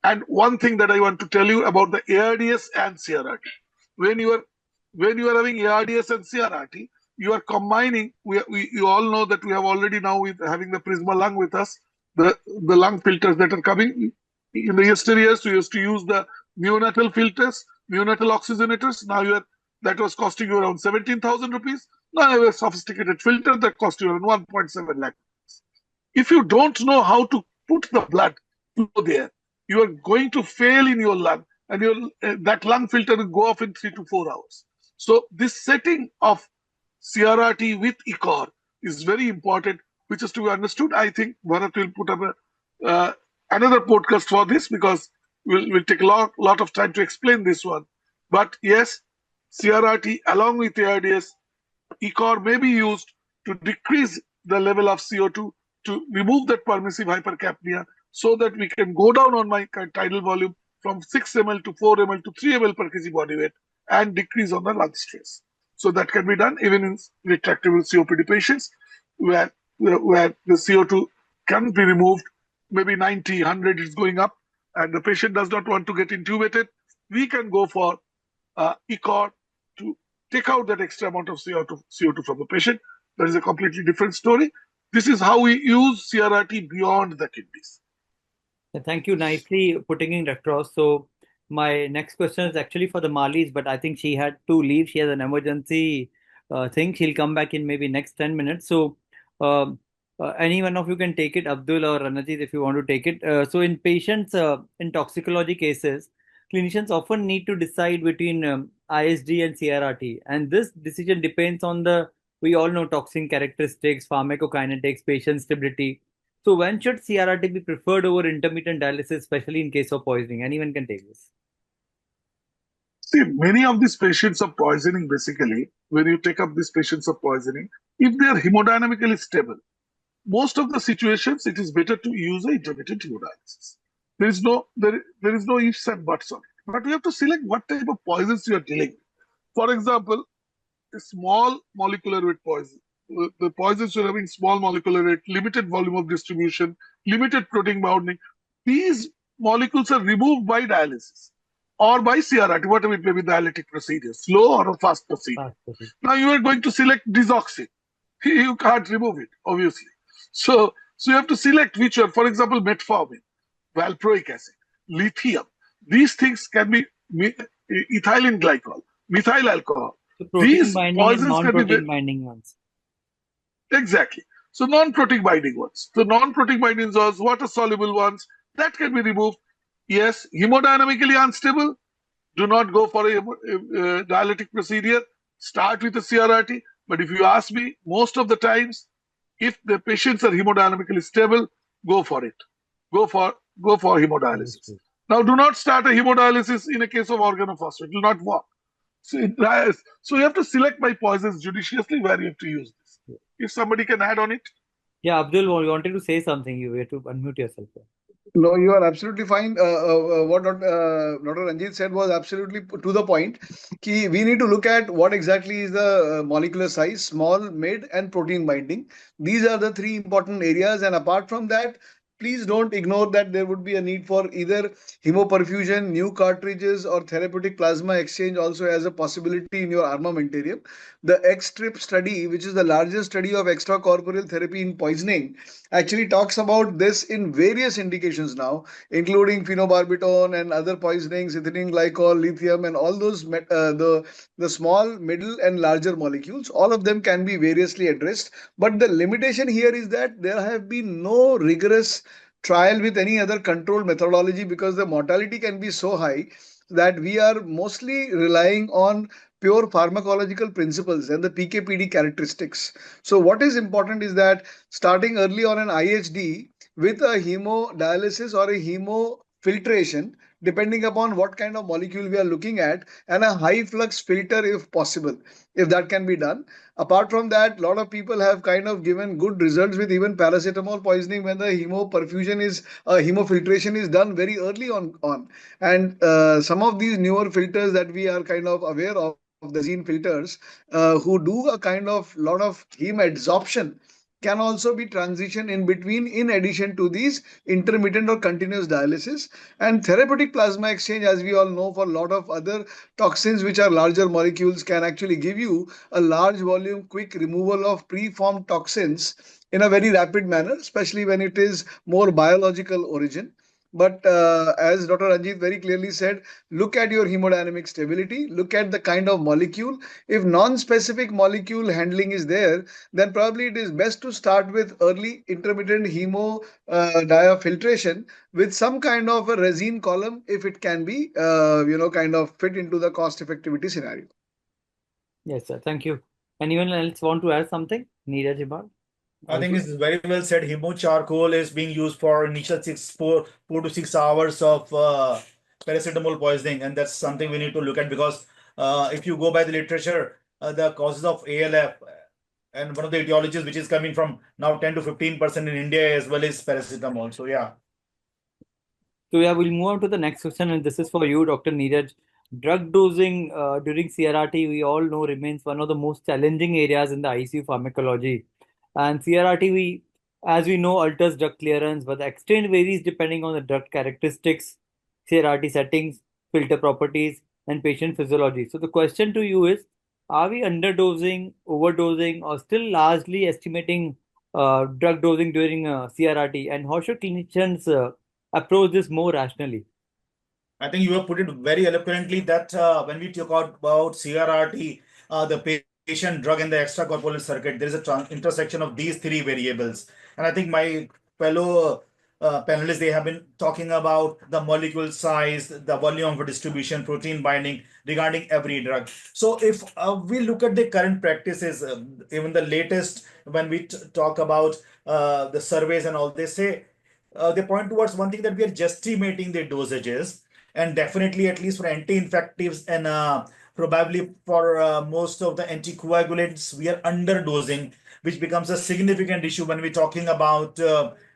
And one thing that I want to tell you about the ARDS and CRRT. When you are having ARDS and CRRT, you are combining. You all know that we have already now with having the Prisma lung with us, the lung filters that are coming. In the yesteryears, we used to use the neonatal filters, neonatal oxygenators. Now that was costing you around 17,000 rupees. Now you have a sophisticated filter that costs you around 1.7 lakh. If you don't know how to put the blood there, you are going to fail in your lung, and that lung filter will go off in 3 to 4 hours. So this setting of CRRT with ECOR is very important, which is to be understood. I think Bharat will put up another podcast for this because we'll take a lot of time to explain this one. But yes, CRRT along with ARDS, ECOR may be used to decrease the level of CO2 to remove that permissive hypercapnia so that we can go down on my tidal volume from 6 ml to 4 ml to 3 ml per kg body weight and decrease on the lung stress. So that can be done even in retractable COPD patients where the CO2 can be removed, maybe 90, 100 is going up, and the patient does not want to get intubated. We can go for ECOR to take out that extra amount of CO2 from the patient. That is a completely different story. This is how we use CRRT beyond the kidneys. Thank you, nicely putting in across. So my next question is actually for the Malis, but I think she had to leave. She has an emergency thing. She'll come back in maybe next 10 minutes. So any one of you can take it, Abdul or Ranajit, if you want to take it. So in patients in toxicology cases, clinicians often need to decide between ISD and CRRT. And this decision depends on we all know toxin characteristics, pharmacokinetics, patient stability. So when should CRRT be preferred over intermittent dialysis, especially in case of poisoning? Anyone can take this. See, many of these patients of poisoning, basically, when you take up these patients of poisoning, if they are hemodynamically stable, most of the situations, it is better to use a intermittent hemodialysis. There is no ifs and buts on it. But we have to select what type of poisons you are dealing with. For example, a small molecular weight poison. The poisons you're having small molecular weight, limited volume of distribution, limited protein bounding. These molecules are removed by dialysis or by CRRT, whatever it may be, dialytic procedure, slow or a fast procedure. Now you are going to select disoxin. You can't remove it, obviously. So you have to select which one. For example, metformin, valproic acid, lithium. These things can be ethylene glycol, methyl alcohol. So protein These binding and poisons can be non-protein binding ones. exactly. So non-protein binding ones. The non-protein binding ones, water-soluble ones, that can be removed. Yes, hemodynamically unstable. Do not go for a dialytic procedure. Start with a CRRT. But if you ask me, most of the times, if the patients are hemodynamically stable, go for it. Go for hemodialysis. Now, do not start a hemodialysis in a case of organophosphate. It will not work. So you have to select my poisons judiciously where you have to use this. If somebody can add on it. Yeah, Abdul, you wanted to say something. You have to unmute yourself. No, you are absolutely fine. What Dr. Ranjit said was absolutely to the point. We need to look at what exactly is the molecular size, small, mid, and protein binding. These are the three important areas. And apart from that, please don't ignore that there would be a need for either hemoperfusion, new cartridges, or therapeutic plasma exchange also as a possibility in your armamentarium. The X-TRIP study, which is the largest study of extracorporeal therapy in poisoning, actually talks about this in various indications now, including phenobarbital and other poisonings, ethylene glycol, lithium, and all those the small, middle, and larger molecules. All of them can be variously addressed. But the limitation here is that there have been no rigorous trial with any other controlled methodology because the mortality can be so high that we are mostly relying on pure pharmacological principles and the PK/PD characteristics. So what is important is that starting early on an IHD with a hemodialysis or a hemofiltration, depending upon what kind of molecule we are looking at, and a high flux filter if possible, if that can be done. Apart from that, a lot of people have kind of given good results with even paracetamol poisoning when the hemofiltration is done very early on. And some of these newer filters that we are kind of aware of the Zine filters, who do a kind of lot of heme adsorption, can also be transitioned in between in addition to these intermittent or continuous dialysis. And therapeutic plasma exchange, as we all know, for a lot of other toxins which are larger molecules, can actually give you a large volume quick removal of preformed toxins in a very rapid manner, especially when it is more biological origin. But as Dr. Ranjit very clearly said, look at your hemodynamic stability, look at the kind of molecule. If non-specific molecule handling is there, then probably it is best to start with early intermittent hemodiafiltration with some kind of a resin column if it can be, kind of fit into the cost effectivity scenario. Yes, sir. Thank you. Anyone else want to add something? Neeraj Ibar? I think it's very well said. Hemo charcoal is being used for initial 4 to 6 hours of paracetamol poisoning, and that's something we need to look at because if you go by the literature, the causes of ALF and one of the etiologies which is coming from now 10 to 15% in India as well as paracetamol. So yeah. So yeah, we'll move on to the next question, and this is for you, Dr. Neeraj. Drug dosing during CRRT, we all know, remains one of the most challenging areas in the ICU pharmacology. And CRRT, as we know, alters drug clearance, but the extent varies depending on the drug characteristics, CRRT settings, filter properties, and patient physiology. So the question to you is, are we underdosing, overdosing, or still largely estimating drug dosing during CRRT? And how should clinicians approach this more rationally? I think you have put it very eloquently that when we talk about CRRT, the patient drug and the extracorporeal circuit, there is a intersection of these three variables. And I think my fellow panelists, they have been talking about the molecule size, the volume of distribution, protein binding regarding every drug. So if we look at the current practices, even the latest, when we talk about the surveys and all, they point towards one thing that we are just estimating the dosages. And definitely, at least for anti-infectives and probably for most of the anticoagulants, we are underdosing, which becomes a significant issue when we're talking about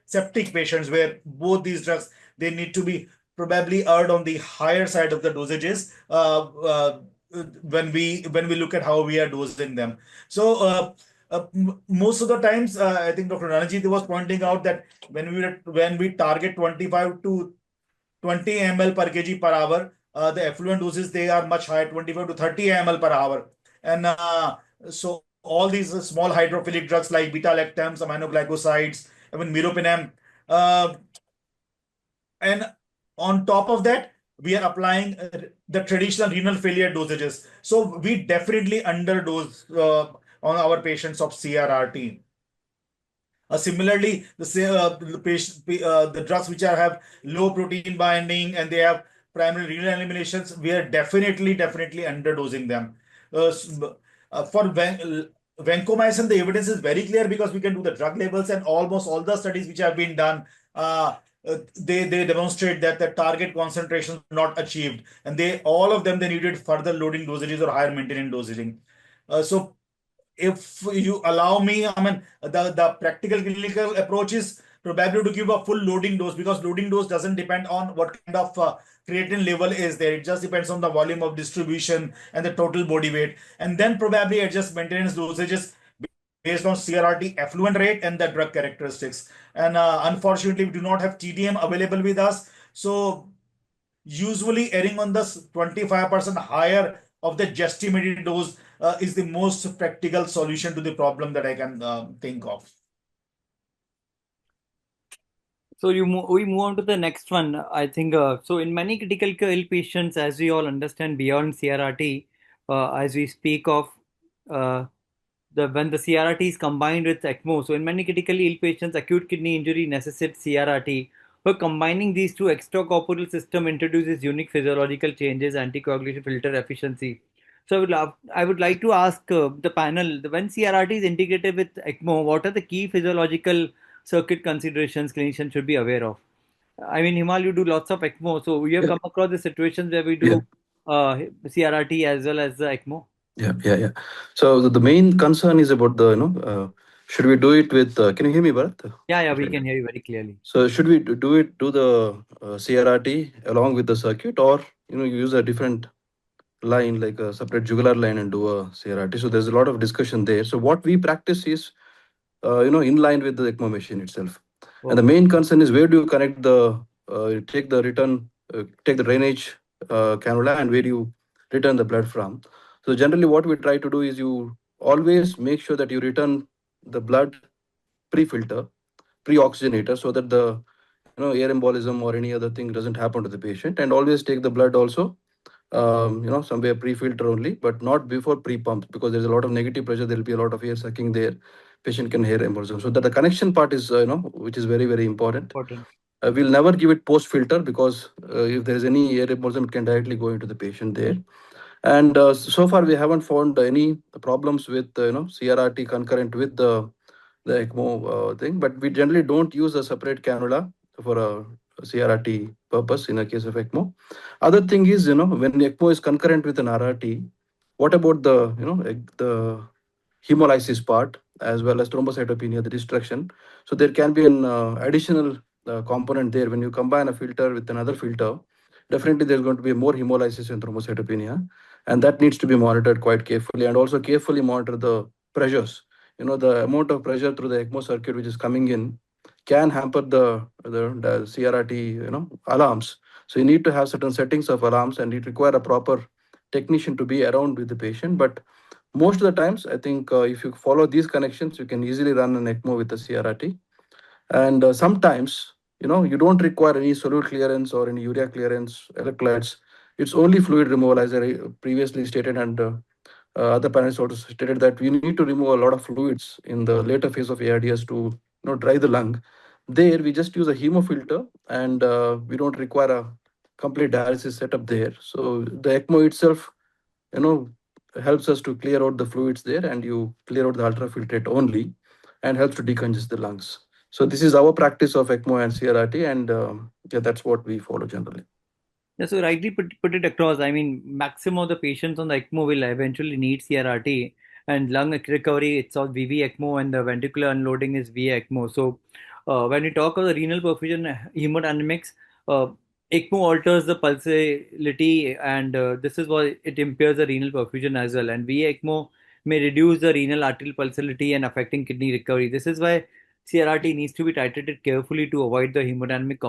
septic patients, where both these drugs, they need to be probably erred on the higher side of the dosages when we look at how we are dosing them. So most of the times, I think Dr. Ranajit was pointing out that when we target 25 to 20 ml per kg per hour, the effluent doses, they are much higher, 25 to 30 ml per hour. And so all these small hydrophilic drugs like beta lactams, aminoglycosides, even meropenem, uh, and on top of that, we are applying the traditional renal failure dosages. So we definitely underdose on our patients of CRRT. Similarly, the drugs which have low protein binding and they have primary renal eliminations, we are definitely underdosing them. For vancomycin, the evidence is very clear because we can do the drug labels, and almost all the studies which have been done, they demonstrate that the target concentration not achieved, and all of them, they needed further loading dosages or higher maintenance dosaging. So if you allow me, I mean, the practical clinical approach is probably to give a full loading dose, because loading dose doesn't depend on what kind of creatine level is there. It just depends on the volume of distribution and the total body weight, and then probably adjust maintenance dosages based on CRRT effluent rate and the drug characteristics. And unfortunately, we do not have TDM available with us, so usually erring on the 25% higher of the justified dose is the most practical solution to the problem that I can think of. So we move on to the next one. I think so. In many critical ill patients, as we all understand, beyond CRRT, as we speak of when the CRRT is combined with ECMO. So in many critically ill patients, acute kidney injury necessitates CRRT. But combining these two extracorporeal system introduces unique physiological changes, anticoagulation, filter efficiency. So I would like to ask the panel, when CRRT is integrated with ECMO, what are the key physiological circuit considerations clinicians should be aware of? I mean, Himal, you do lots of ECMO, so we have Yeah. come across the situations where we Yeah. do CRRT as well as the ECMO. Yeah. So the main concern is about the, should we do it with, can you hear me, Bharat? Yeah, we can hear you very clearly. So should we do the CRRT along with the circuit, or, use a different line, like a separate jugular line, and do a CRRT? So there's a lot of discussion there. So what we practice is, in line with the ECMO machine itself. And the main concern is, where do you connect take the drainage cannula, and where do you return the blood from? So generally what we try to do is, you always make sure that you return the blood pre-filter, pre-oxygenator, so that the air embolism or any other thing doesn't happen to the patient. And always take the blood also somewhere pre-filter only, but not before pre-pump, because there's a lot of negative pressure. There'll be a lot of air sucking there. Patient can hear embolism. So that the connection part is, which is very, very important. We'll never give it post-filter, because if there is any air embolism, it can directly go into the patient there. And so far, we haven't found any problems with, CRRT concurrent with the ECMO thing, but we generally don't use a separate cannula for a CRRT purpose in a case of ECMO. Other thing is, when ECMO is concurrent with an RRT, what about the hemolysis part, as well as thrombocytopenia, the destruction? So there can be an additional component there. When you combine a filter with another filter, definitely there's going to be more hemolysis and thrombocytopenia, and that needs to be monitored quite carefully, and also carefully monitor the pressures. The amount of pressure through the ECMO circuit which is coming in can hamper the CRRT alarms. So you need to have certain settings of alarms, and it require a proper technician to be around with the patient. But most of the times, I think if you follow these connections, you can easily run an ECMO with the CRRT. And sometimes, you don't require any solute clearance or any urea clearance, electrolytes. It's only fluid removal, as I previously stated, and other panelists also stated that we need to remove a lot of fluids in the later phase of ARDS to dry the lung. There, we just use a hemofilter, and we don't require a complete dialysis setup there. So the ECMO itself, helps us to clear out the fluids there, and you clear out the ultrafiltrate only, and helps to decongest the lungs. So this is our practice of ECMO and CRRT, and yeah, that's what we follow generally. Yeah, so rightly put it across. I mean, maximum of the patients on the ECMO will eventually need CRRT, and lung recovery, it's all VV ECMO, and the ventricular unloading is VA ECMO. So, when we talk of the renal perfusion hemodynamics, uh, ECMO alters the pulsatility, and this is why it impairs the renal perfusion as well. And VA ECMO may reduce the renal arterial pulsatility and affecting kidney recovery. This is why CRRT needs to be titrated carefully to avoid the hemodynamic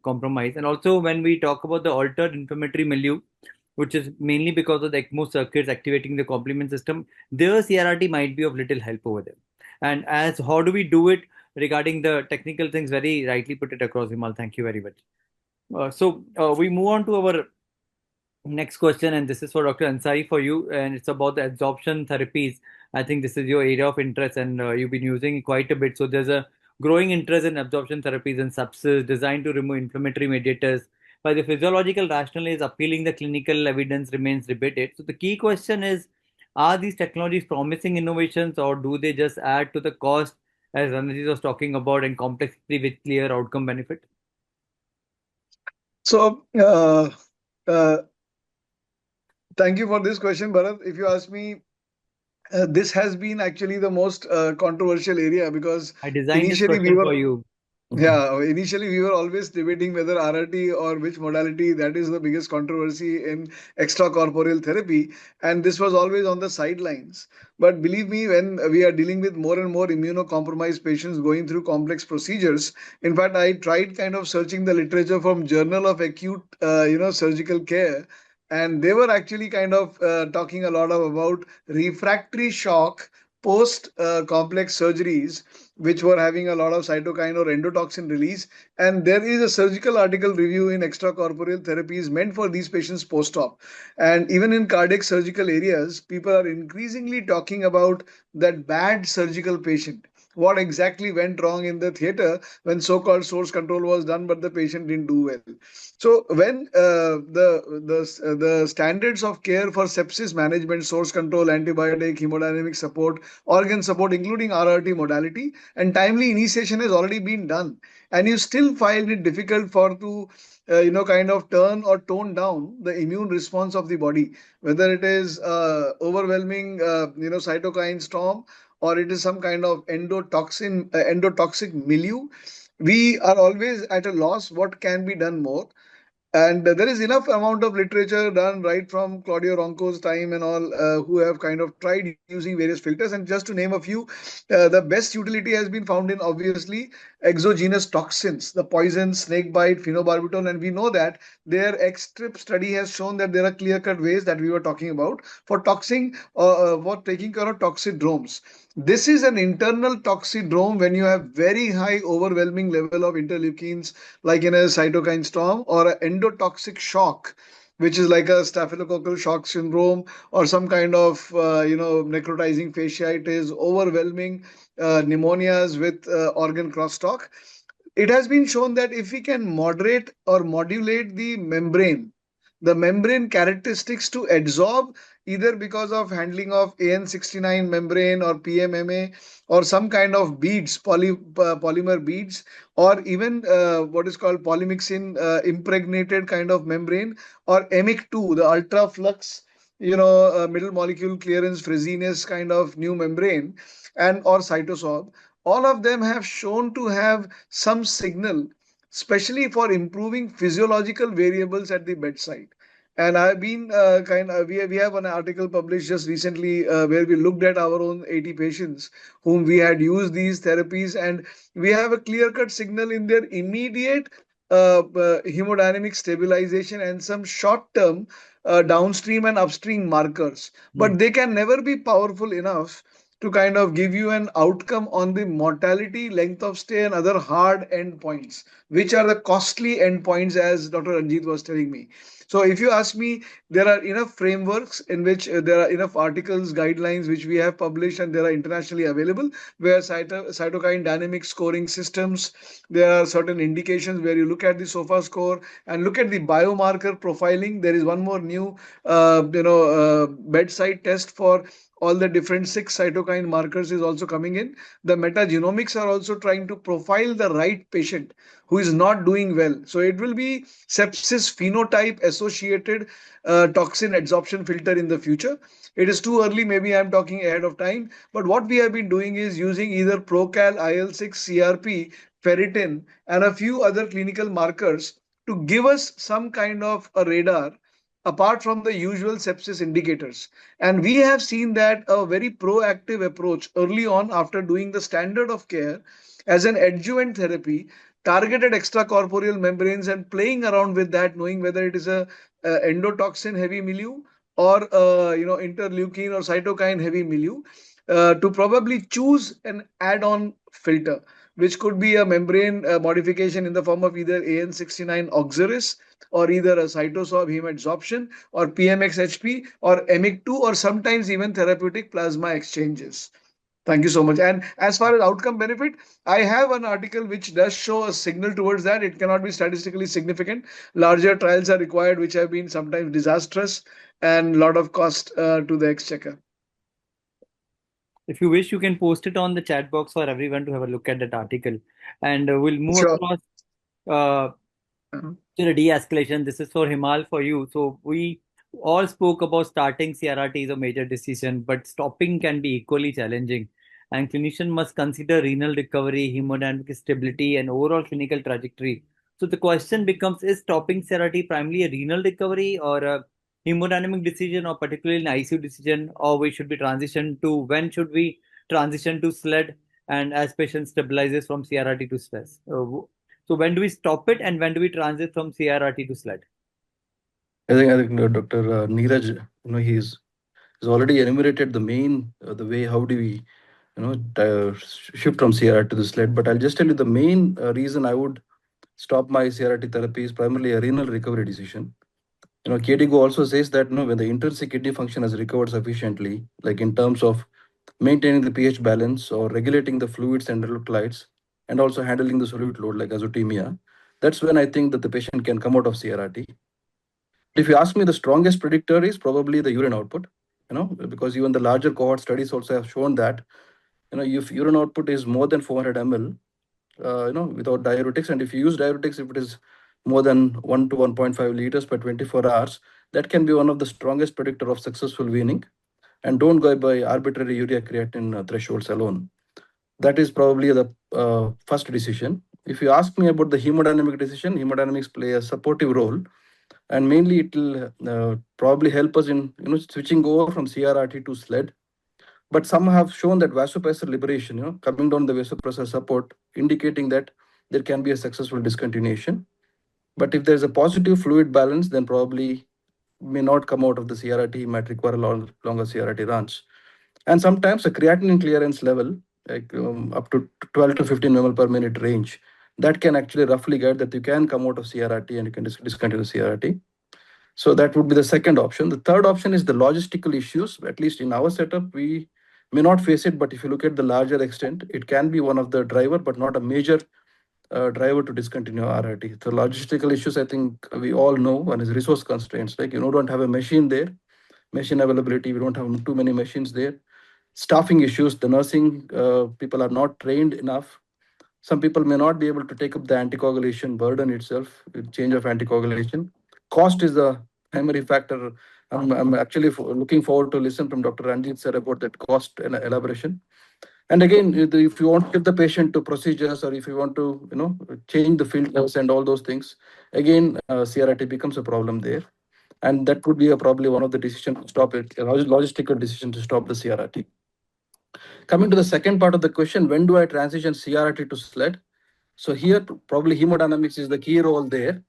compromise. And also, when we talk about the altered inflammatory milieu, which is mainly because of the ECMO circuits activating the complement system, their CRRT might be of little help over there. And as how do we do it regarding the technical things, very rightly put it across, Himal. Thank you very much. We move on to our next question, and this is for Dr. Ansari for you, and it's about the absorption therapies. I think this is your area of interest, and you've been using it quite a bit. So there's a growing interest in absorption therapies and substances designed to remove inflammatory mediators. While the physiological rationale is appealing, the clinical evidence remains debated. So the key question is: are these technologies promising innovations, or do they just add to the cost, as Ranjit was talking about, and complexity with clear outcome benefit? So, uh, thank you for this question, Bharat. If you ask me, this has been actually the most controversial area because I designed this initially we question for were you. yeah, initially we were always debating whether RRT or which modality. That is the biggest controversy in extracorporeal therapy, and this was always on the sidelines. But believe me, when we are dealing with more and more immunocompromised patients going through complex procedures, in fact, I tried kind of searching the literature from Journal of Acute, surgical care, and they were actually kind of talking a lot about refractory shock post complex surgeries which were having a lot of cytokine or endotoxin release. And there is a surgical article review in extracorporeal therapies meant for these patients post op. And even in cardiac surgical areas, people are increasingly talking about that bad surgical patient. What exactly went wrong in the theater when so called source control was done, but the patient didn't do well? So when the standards of care for sepsis management, source control, antibiotic, hemodynamic support, organ support, including RRT modality, and timely initiation has already been done, and you still find it difficult for to kind of turn or tone down the immune response of the body, whether it is overwhelming cytokine storm or it is some kind of endotoxic milieu. We are always at a loss what can be done more. And there is enough amount of literature done right from Claudio Ronco's time and all, who have kind of tried using various filters. And just to name a few, the best utility has been found in obviously exogenous toxins, the poison, snake bite, phenobarbital. And we know that their X-strip study has shown that there are clear-cut ways that we were talking about for for taking care of toxidromes. This is an internal toxidrome when you have very high overwhelming level of interleukins, like in a cytokine storm or an endotoxic shock, which is like a staphylococcal shock syndrome or some kind of necrotizing fasciitis, overwhelming pneumonias with organ crosstalk. It has been shown that if we can moderate or modulate the membrane characteristics to adsorb, either because of handling of AN69 membrane or PMMA or some kind of beads, polymer beads, or even what is called polymyxin impregnated kind of membrane, or EMIC2, the ultra flux, middle molecule clearance Fresenius kind of new membrane, and or cytosorb. All of them have shown to have some signal, especially for improving physiological variables at the bedside. And I've been we have an article published just recently where we looked at our own 80 patients whom we had used these therapies, and we have a clear cut signal in their immediate hemodynamic stabilization and some short term downstream and upstream markers. But they can never be powerful enough to kind of give you an outcome on the mortality, length of stay, and other hard endpoints, which are the costly endpoints, as Dr. Ranjit was telling me. So, if you ask me, there are enough frameworks in which there are enough articles, guidelines which we have published, and they are internationally available, where cytokine dynamic scoring systems, there are certain indications where you look at the SOFA score and look at the biomarker profiling. There is one more new, bedside test for all the different 6 cytokine markers is also coming in. The metagenomics are also trying to profile the right patient who is not doing well. So it will be sepsis phenotype associated toxin adsorption filter in the future. It is too early, maybe I'm talking ahead of time. But what we have been doing is using either Procal, IL-6, CRP, ferritin, and a few other clinical markers to give us some kind of a radar apart from the usual sepsis indicators. And we have seen that a very proactive approach early on after doing the standard of care as an adjuvant therapy, targeted extracorporeal membranes and playing around with that, knowing whether it is a endotoxin heavy milieu or interleukin or cytokine heavy milieu, to probably choose an add-on filter, which could be a membrane modification in the form of either AN69 oxalis or either a cytosorb heme adsorption or PMXHP or EMIC2 or sometimes even therapeutic plasma exchanges. Thank you so much. And as far as outcome benefit, I have an article which does show a signal towards that. It cannot be statistically significant. Larger trials are required, which have been sometimes disastrous and a lot of cost to the exchequer. If you wish, you can post it on the chat box for everyone to have a look at that article. And we'll move Sure. across to the de-escalation. This is for Himal, for you. So we all spoke about starting CRRT is a major decision, but stopping can be equally challenging. And clinician must consider renal recovery, hemodynamic stability, and overall clinical trajectory. So the question becomes: is stopping CRRT primarily a renal recovery or a hemodynamic decision, or particularly an ICU decision, or we should be transition to when should we transition to SLED and as patient stabilizes from CRRT to stress? So when do we stop it and when do we transit from CRRT to SLED? I think Dr. Neeraj, he's already enumerated the way how do we shift from CRRT to the SLED. But I'll just tell you the main reason I would stop my CRRT therapy is primarily a renal recovery decision. KDIGO also says that when the intrinsic kidney function has recovered sufficiently, like in terms of maintaining the pH balance or regulating the fluids and electrolytes, and also handling the solute load like azotemia, that's when I think that the patient can come out of CRRT. If you ask me, the strongest predictor is probably the urine output, because even the larger cohort studies also have shown that, if urine output is more than 400 ml, without diuretics, and if you use diuretics, if it is more than 1 to 1.5 liters per 24 hours, that can be one of the strongest predictor of successful weaning. And don't go by arbitrary urea creatinine thresholds alone. That is probably the first decision. If you ask me about the hemodynamic decision, hemodynamics play a supportive role, and mainly it will probably help us in switching over from CRRT to SLED. But some have shown that vasopressor liberation, coming down the vasopressor support, indicating that there can be a successful discontinuation. But if there's a positive fluid balance, then probably may not come out of the CRRT, might require longer CRRT runs. And sometimes a creatinine clearance level, like up to 12 to 15 ml per minute range, that can actually roughly guide that you can come out of CRRT and you can discontinue CRRT. So that would be the second option. The third option is the logistical issues. At least in our setup, we may not face it, but if you look at the larger extent, it can be one of the driver, but not a major driver to discontinue RRT. The logistical issues, I think we all know. One is resource constraints, like don't have a machine there, machine availability, we don't have too many machines there. Staffing issues, the nursing people are not trained enough. Some people may not be able to take up the anticoagulation burden itself with change of anticoagulation. Cost is the primary factor. I'm actually looking forward to listen from Dr. Ranjit sir about that cost and elaboration. And again, if you want to give the patient to procedures, or if you want to change the filters and all those things, again CRRT becomes a problem there. And that would be probably one of the decisions to stop it, a logistical decision to stop the CRRT. Coming to the second part of the question, when do I transition CRRT to SLED? So here probably hemodynamics is the key role there,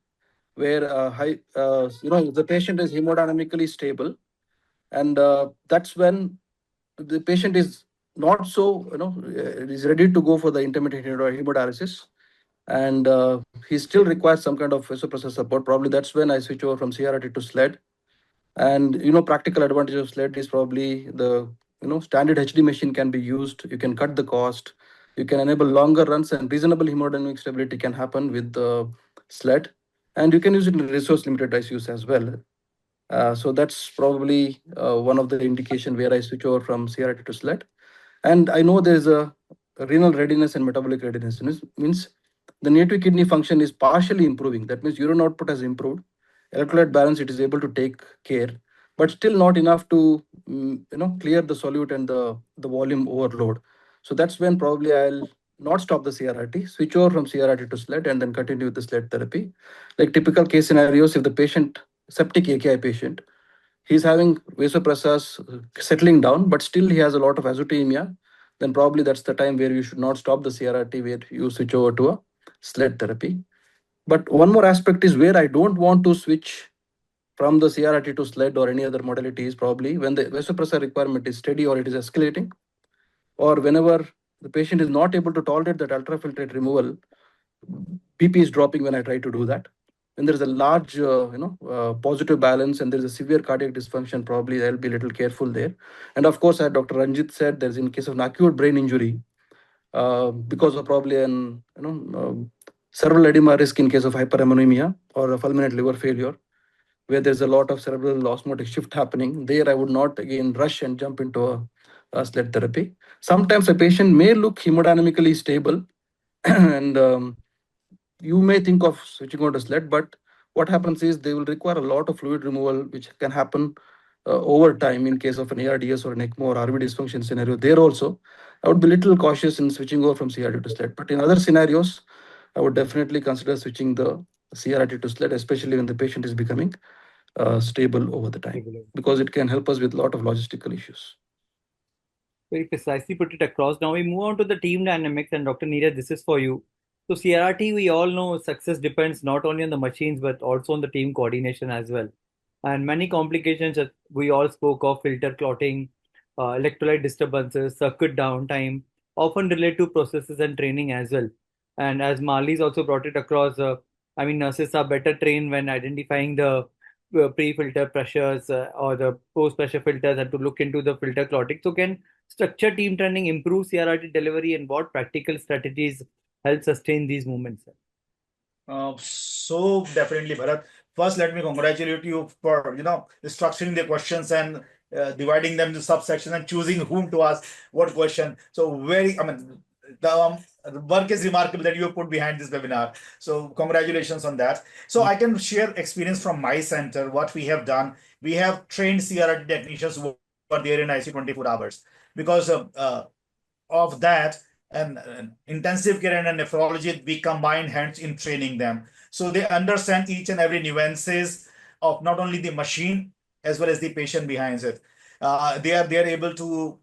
where if the patient is hemodynamically stable, and that's when the patient is not so is ready to go for the intermittent hemodialysis, and he still requires some kind of vasopressor support. Probably that's when I switch over from CRRT to SLED. And practical advantage of SLED is probably the standard HD machine can be used. You can cut the cost. You can enable longer runs, and reasonable hemodynamic stability can happen with the SLED. And you can use it in resource limited ICUs as well. So that's probably one of the indication where I switch over from CRT to SLED. And I know there is a renal readiness and metabolic readiness. Means the native kidney function is partially improving. That means urine output has improved. Electrolyte balance it is able to take care, but still not enough to clear the solute and the volume overload. So that's when probably I'll not stop the CRRT, switch over from CRRT to SLED, and then continue with the SLED therapy. Like typical case scenarios, if the patient, septic AKI patient, he's having vasopressors settling down, but still he has a lot of azotemia, then probably that's the time where you should not stop the CRRT, where you switch over to a SLED therapy. But one more aspect is where I don't want to switch from the CRRT to SLED or any other modality is probably when the vasopressor requirement is steady or it is escalating, or whenever the patient is not able to tolerate that ultrafiltrate removal, PP is dropping when I try to do that. When there is a large, positive balance and there is a severe cardiac dysfunction, probably I'll be a little careful there. And of course, as Dr. Ranjit said, there's in case of an acute brain injury, because of probably an cerebral edema risk in case of hyperammonemia or a fulminant liver failure, where there's a lot of cerebral osmotic shift happening. There, I would not again rush and jump into a SLED therapy. Sometimes a patient may look hemodynamically stable, and you may think of switching on to SLED, but what happens is they will require a lot of fluid removal, which can happen over time in case of an ARDS or an ECMO or RV dysfunction scenario. There also, I would be a little cautious in switching over from CRT to SLED. But in other scenarios, I would definitely consider switching the CRT to SLED, especially when the patient is becoming stable over the time, because it can help us with a lot of logistical issues. Very precisely put it across. Now we move on to the team dynamics, and Dr. Neeraj, this is for you. So CRRT, we all know success depends not only on the machines but also on the team coordination as well. And many complications that we all spoke of, filter clotting, electrolyte disturbances, circuit downtime, often relate to processes and training as well. And as Marley's also brought it across, I mean, nurses are better trained when identifying the pre-filter pressures or the post-pressure filters and to look into the filter clotting. So can structured team training improve CRRT delivery, and what practical strategies help sustain these movements? So definitely, Bharat. First, let me congratulate you for structuring the questions and dividing them into subsections and choosing whom to ask what question. So the work is remarkable that you have put behind this webinar. So congratulations on that. So I can share experience from my center. What we have done, we have trained CRRT technicians who are there in ICU 24 hours because of that. And intensive care and nephrology, we combine hands in training them. So they understand each and every nuances of not only the machine as well as the patient behind it. They are able to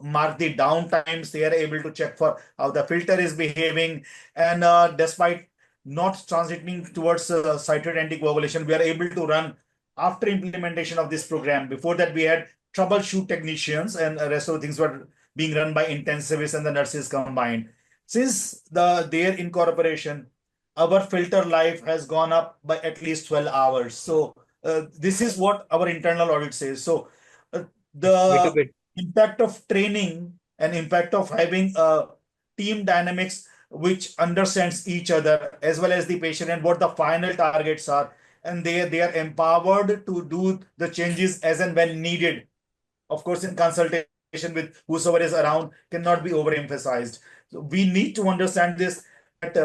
mark the downtimes. They are able to check for how the filter is behaving. And despite not transiting towards citrate anticoagulation, we are able to run after implementation of this program. Before that, we had troubleshoot technicians and the rest of the things were being run by intensivists and the nurses combined. Since their incorporation, our filter life has gone up by at least 12 hours. So this is what our internal audit says. So the impact of training and impact of having a team dynamics which understands each other as well as the patient and what the final targets are, and they are empowered to do the changes as and when needed, of course in consultation with whosoever is around, cannot be overemphasized. So we need to understand this, that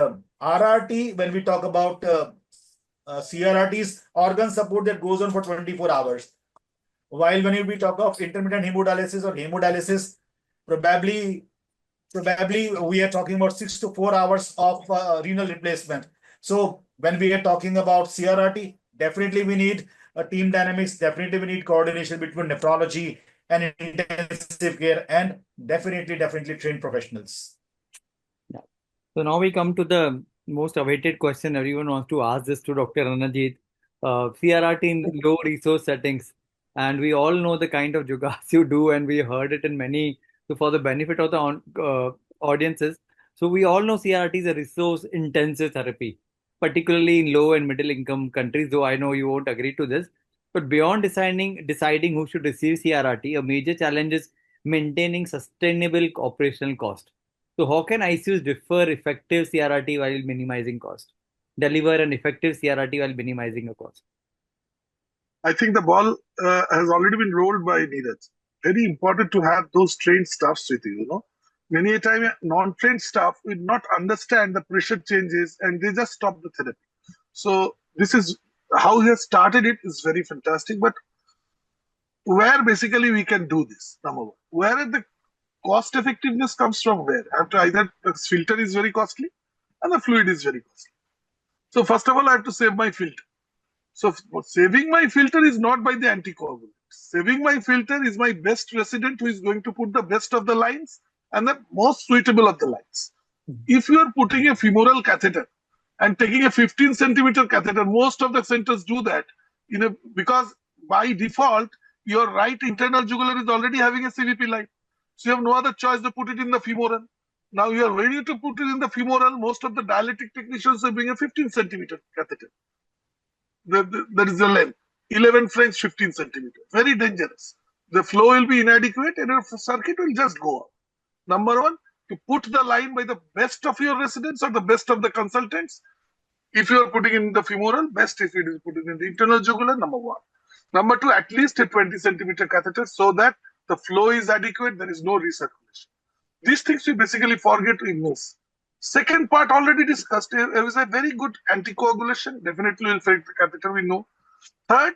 RRT, when we talk about CRRT's organ support that goes on for 24 hours. While when we talk of intermittent hemodialysis or hemodialysis, probably we are talking about 6 to 4 hours of renal replacement. So when we are talking about CRRT, definitely we need a team dynamics, definitely we need coordination between nephrology and intensive care, and definitely trained professionals. Yeah. So now we come to the most awaited question. Everyone wants to ask this to Dr. Ranajit. CRRT in low resource settings, and we all know the kind of jugads you do, and we heard it in many. So for the benefit of the audiences, so we all know CRRT is a resource intensive therapy, particularly in low and middle income countries. Though I know you won't agree to this, but beyond deciding who should receive CRRT, a major challenge is maintaining sustainable operational cost. So how can ICUs differ effective CRRT while minimizing cost? Deliver an effective CRRT while minimizing a cost? I think the ball has already been rolled by Neeraj. Very important to have those trained staffs with you, you know. Many a time, non-trained staff will not understand the pressure changes and they just stop the therapy. So this is how he has started it is very fantastic. But where basically we can do this, number one. Where the cost effectiveness comes from where? After either the filter is very costly and the fluid is very costly. So first of all, I have to save my filter. So saving my filter is not by the anticoagulant. Saving my filter is my best resident who is going to put the best of the lines and the most suitable of the lines. If you are putting a femoral catheter and taking a 15 centimeter catheter, most of the centers do that, because by default, your right internal jugular is already having a CVP line. So you have no other choice to put it in the femoral. Now you are ready to put it in the femoral. Most of the dialytic technicians are bring a 15 centimeter catheter. There is a length, 11 French, 15 centimeters. Very dangerous. The flow will be inadequate and your circuit will just go up. Number one, to put the line by the best of your residents or the best of the consultants. If you are putting in the femoral, best if it is put in the internal jugular, number one. Number two, at least a 20 centimeter catheter so that the flow is adequate, there is no recirculation. These things we basically forget to miss. Second part already discussed. There is a very good anticoagulation. Definitely will affect the catheter, we know. Third,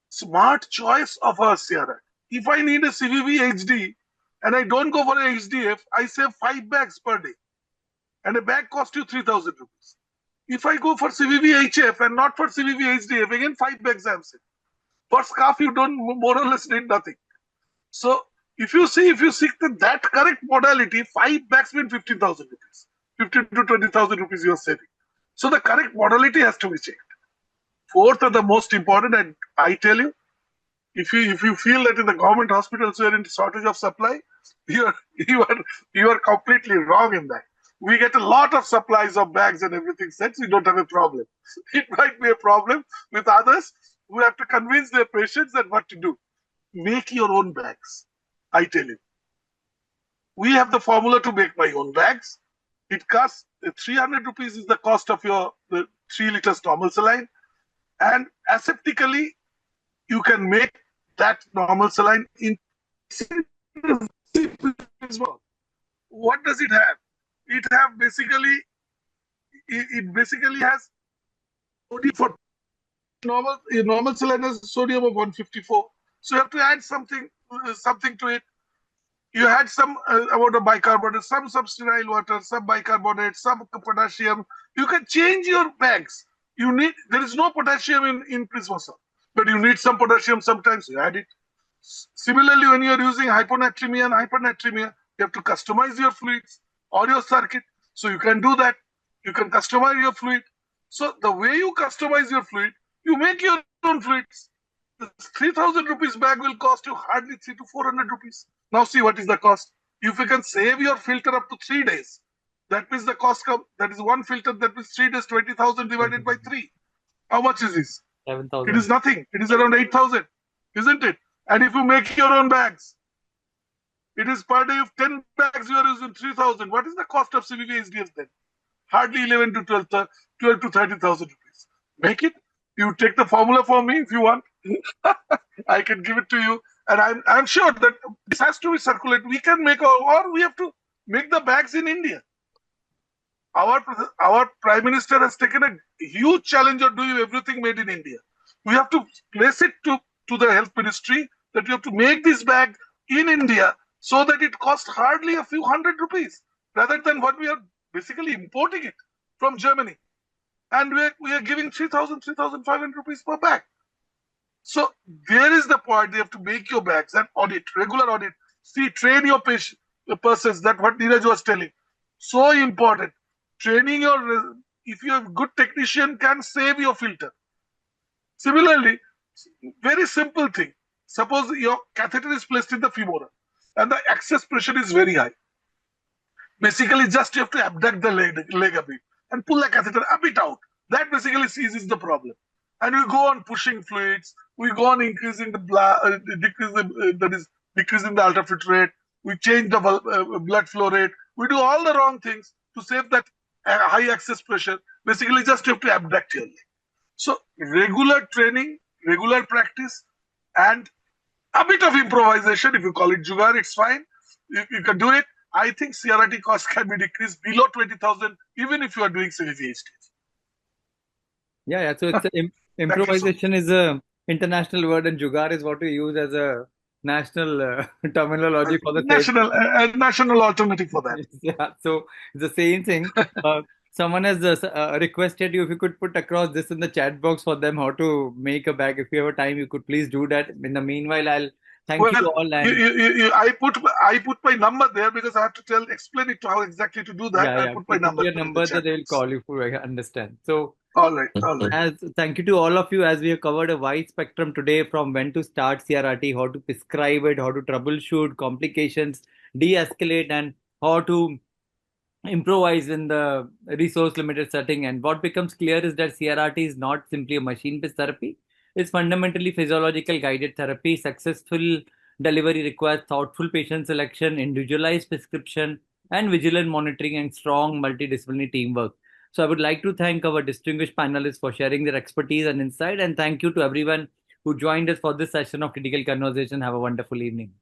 smart choice of a CRRT. If I need a CVV HD and I don't go for a HDF, I save 5 bags per day. And a bag costs you 3,000 rupees. If I go for CVV HF and not for CVV HDF, again 5 bags I am saving. For scarf, you don't more or less need nothing. So if you seek that correct modality, 5 bags mean 15,000 rupees. 15 to 20,000 rupees you are saving. So the correct modality has to be checked. Fourth are the most important, and I tell you, if you feel that in the government hospitals you are in shortage of supply, you are completely wrong in that. We get a lot of supplies of bags and everything sent, so we don't have a problem. It might be a problem with others who have to convince their patients that what to do. Make your own bags. I tell you. We have the formula to make my own bags. It costs 300 rupees is the cost of your 3 liters normal saline. And aseptically, you can make that normal saline in what does it have? It basically has sodium for normal saline has sodium of 154. So you have to add something to it. You had some amount of bicarbonate, some substerile water, some bicarbonate, some potassium. You can change your bags. There is no potassium in Prismosol, but you need some potassium sometimes, you add it. Similarly, when you are using hyponatremia and hypernatremia, you have to customize your fluids or your circuit. So you can do that. You can customize your fluid. So the way you customize your fluid, you make your own fluids. The 3,000 rupees bag will cost you hardly 300 to 400 rupees. Now see what is the cost. If you can save your filter up to 3 days, that means the cost that is one filter, that means 3 days, 20,000 divided by 3. How much is this? 7,000. It is nothing. It is around 8,000, isn't it? And if you make your own bags, it is per day of 10 bags you are using 3,000. What is the cost of CVV HDF then? Hardly 11 to 12 to 30,000 rupees. Make it. You take the formula for me if you want. I can give it to you. And I'm sure that this has to be circulated. We can make, or we have to make the bags in India. Our Prime Minister has taken a huge challenge of doing everything made in India. We have to place it to the Health Ministry that you have to make this bag in India so that it costs hardly a few hundred rupees rather than what we are basically importing it from Germany. And we are giving 3,000, 3,500 rupees per bag. So there is the point. They have to make your bags and audit, regular audit. See, train your patient, the persons. That's what Neeraj was telling. So important. Training if you have good technician, can save your filter. Similarly, very simple thing. Suppose your catheter is placed in the femoral and the access pressure is very high. Basically, just you have to abduct the leg a bit and pull the catheter a bit out. That basically seizes the problem. And we go on pushing fluids. We go on increasing the decreasing the ultrafiltrate rate. We change the blood flow rate. We do all the wrong things to save that high access pressure. Basically, just you have to abduct your leg. So regular training, regular practice, and a bit of improvisation. If you call it jugaad, it's fine. You can do it. I think CRRT cost can be decreased below 20,000, even if you are doing CVVH. Yeah. So it's improvisation is a international word, and jugaad is what we use as a national terminology for the same. National alternative for that. Yeah. So it's the same thing. Someone has requested you if you could put across this in the chat box for them how to make a bag. If you have time, you could please do that. In the meanwhile, I'll thank you all. And I put my number there because I have to explain it to how exactly to do that. yeah, I put my number. Your number there, they'll call you for. I understand. So all right. thank you to all of you, as we have covered a wide spectrum today, from when to start CRRT, how to prescribe it, how to troubleshoot complications, de-escalate, and how to improvise in the resource limited setting. And what becomes clear is that CRRT is not simply a machine based therapy, it's fundamentally physiological guided therapy. Successful delivery requires thoughtful patient selection, individualized prescription, and vigilant monitoring and strong multidisciplinary teamwork. So I would like to thank our distinguished panelists for sharing their expertise and insight, and thank you to everyone who joined us for this session of Critical Conversation. Have a wonderful evening.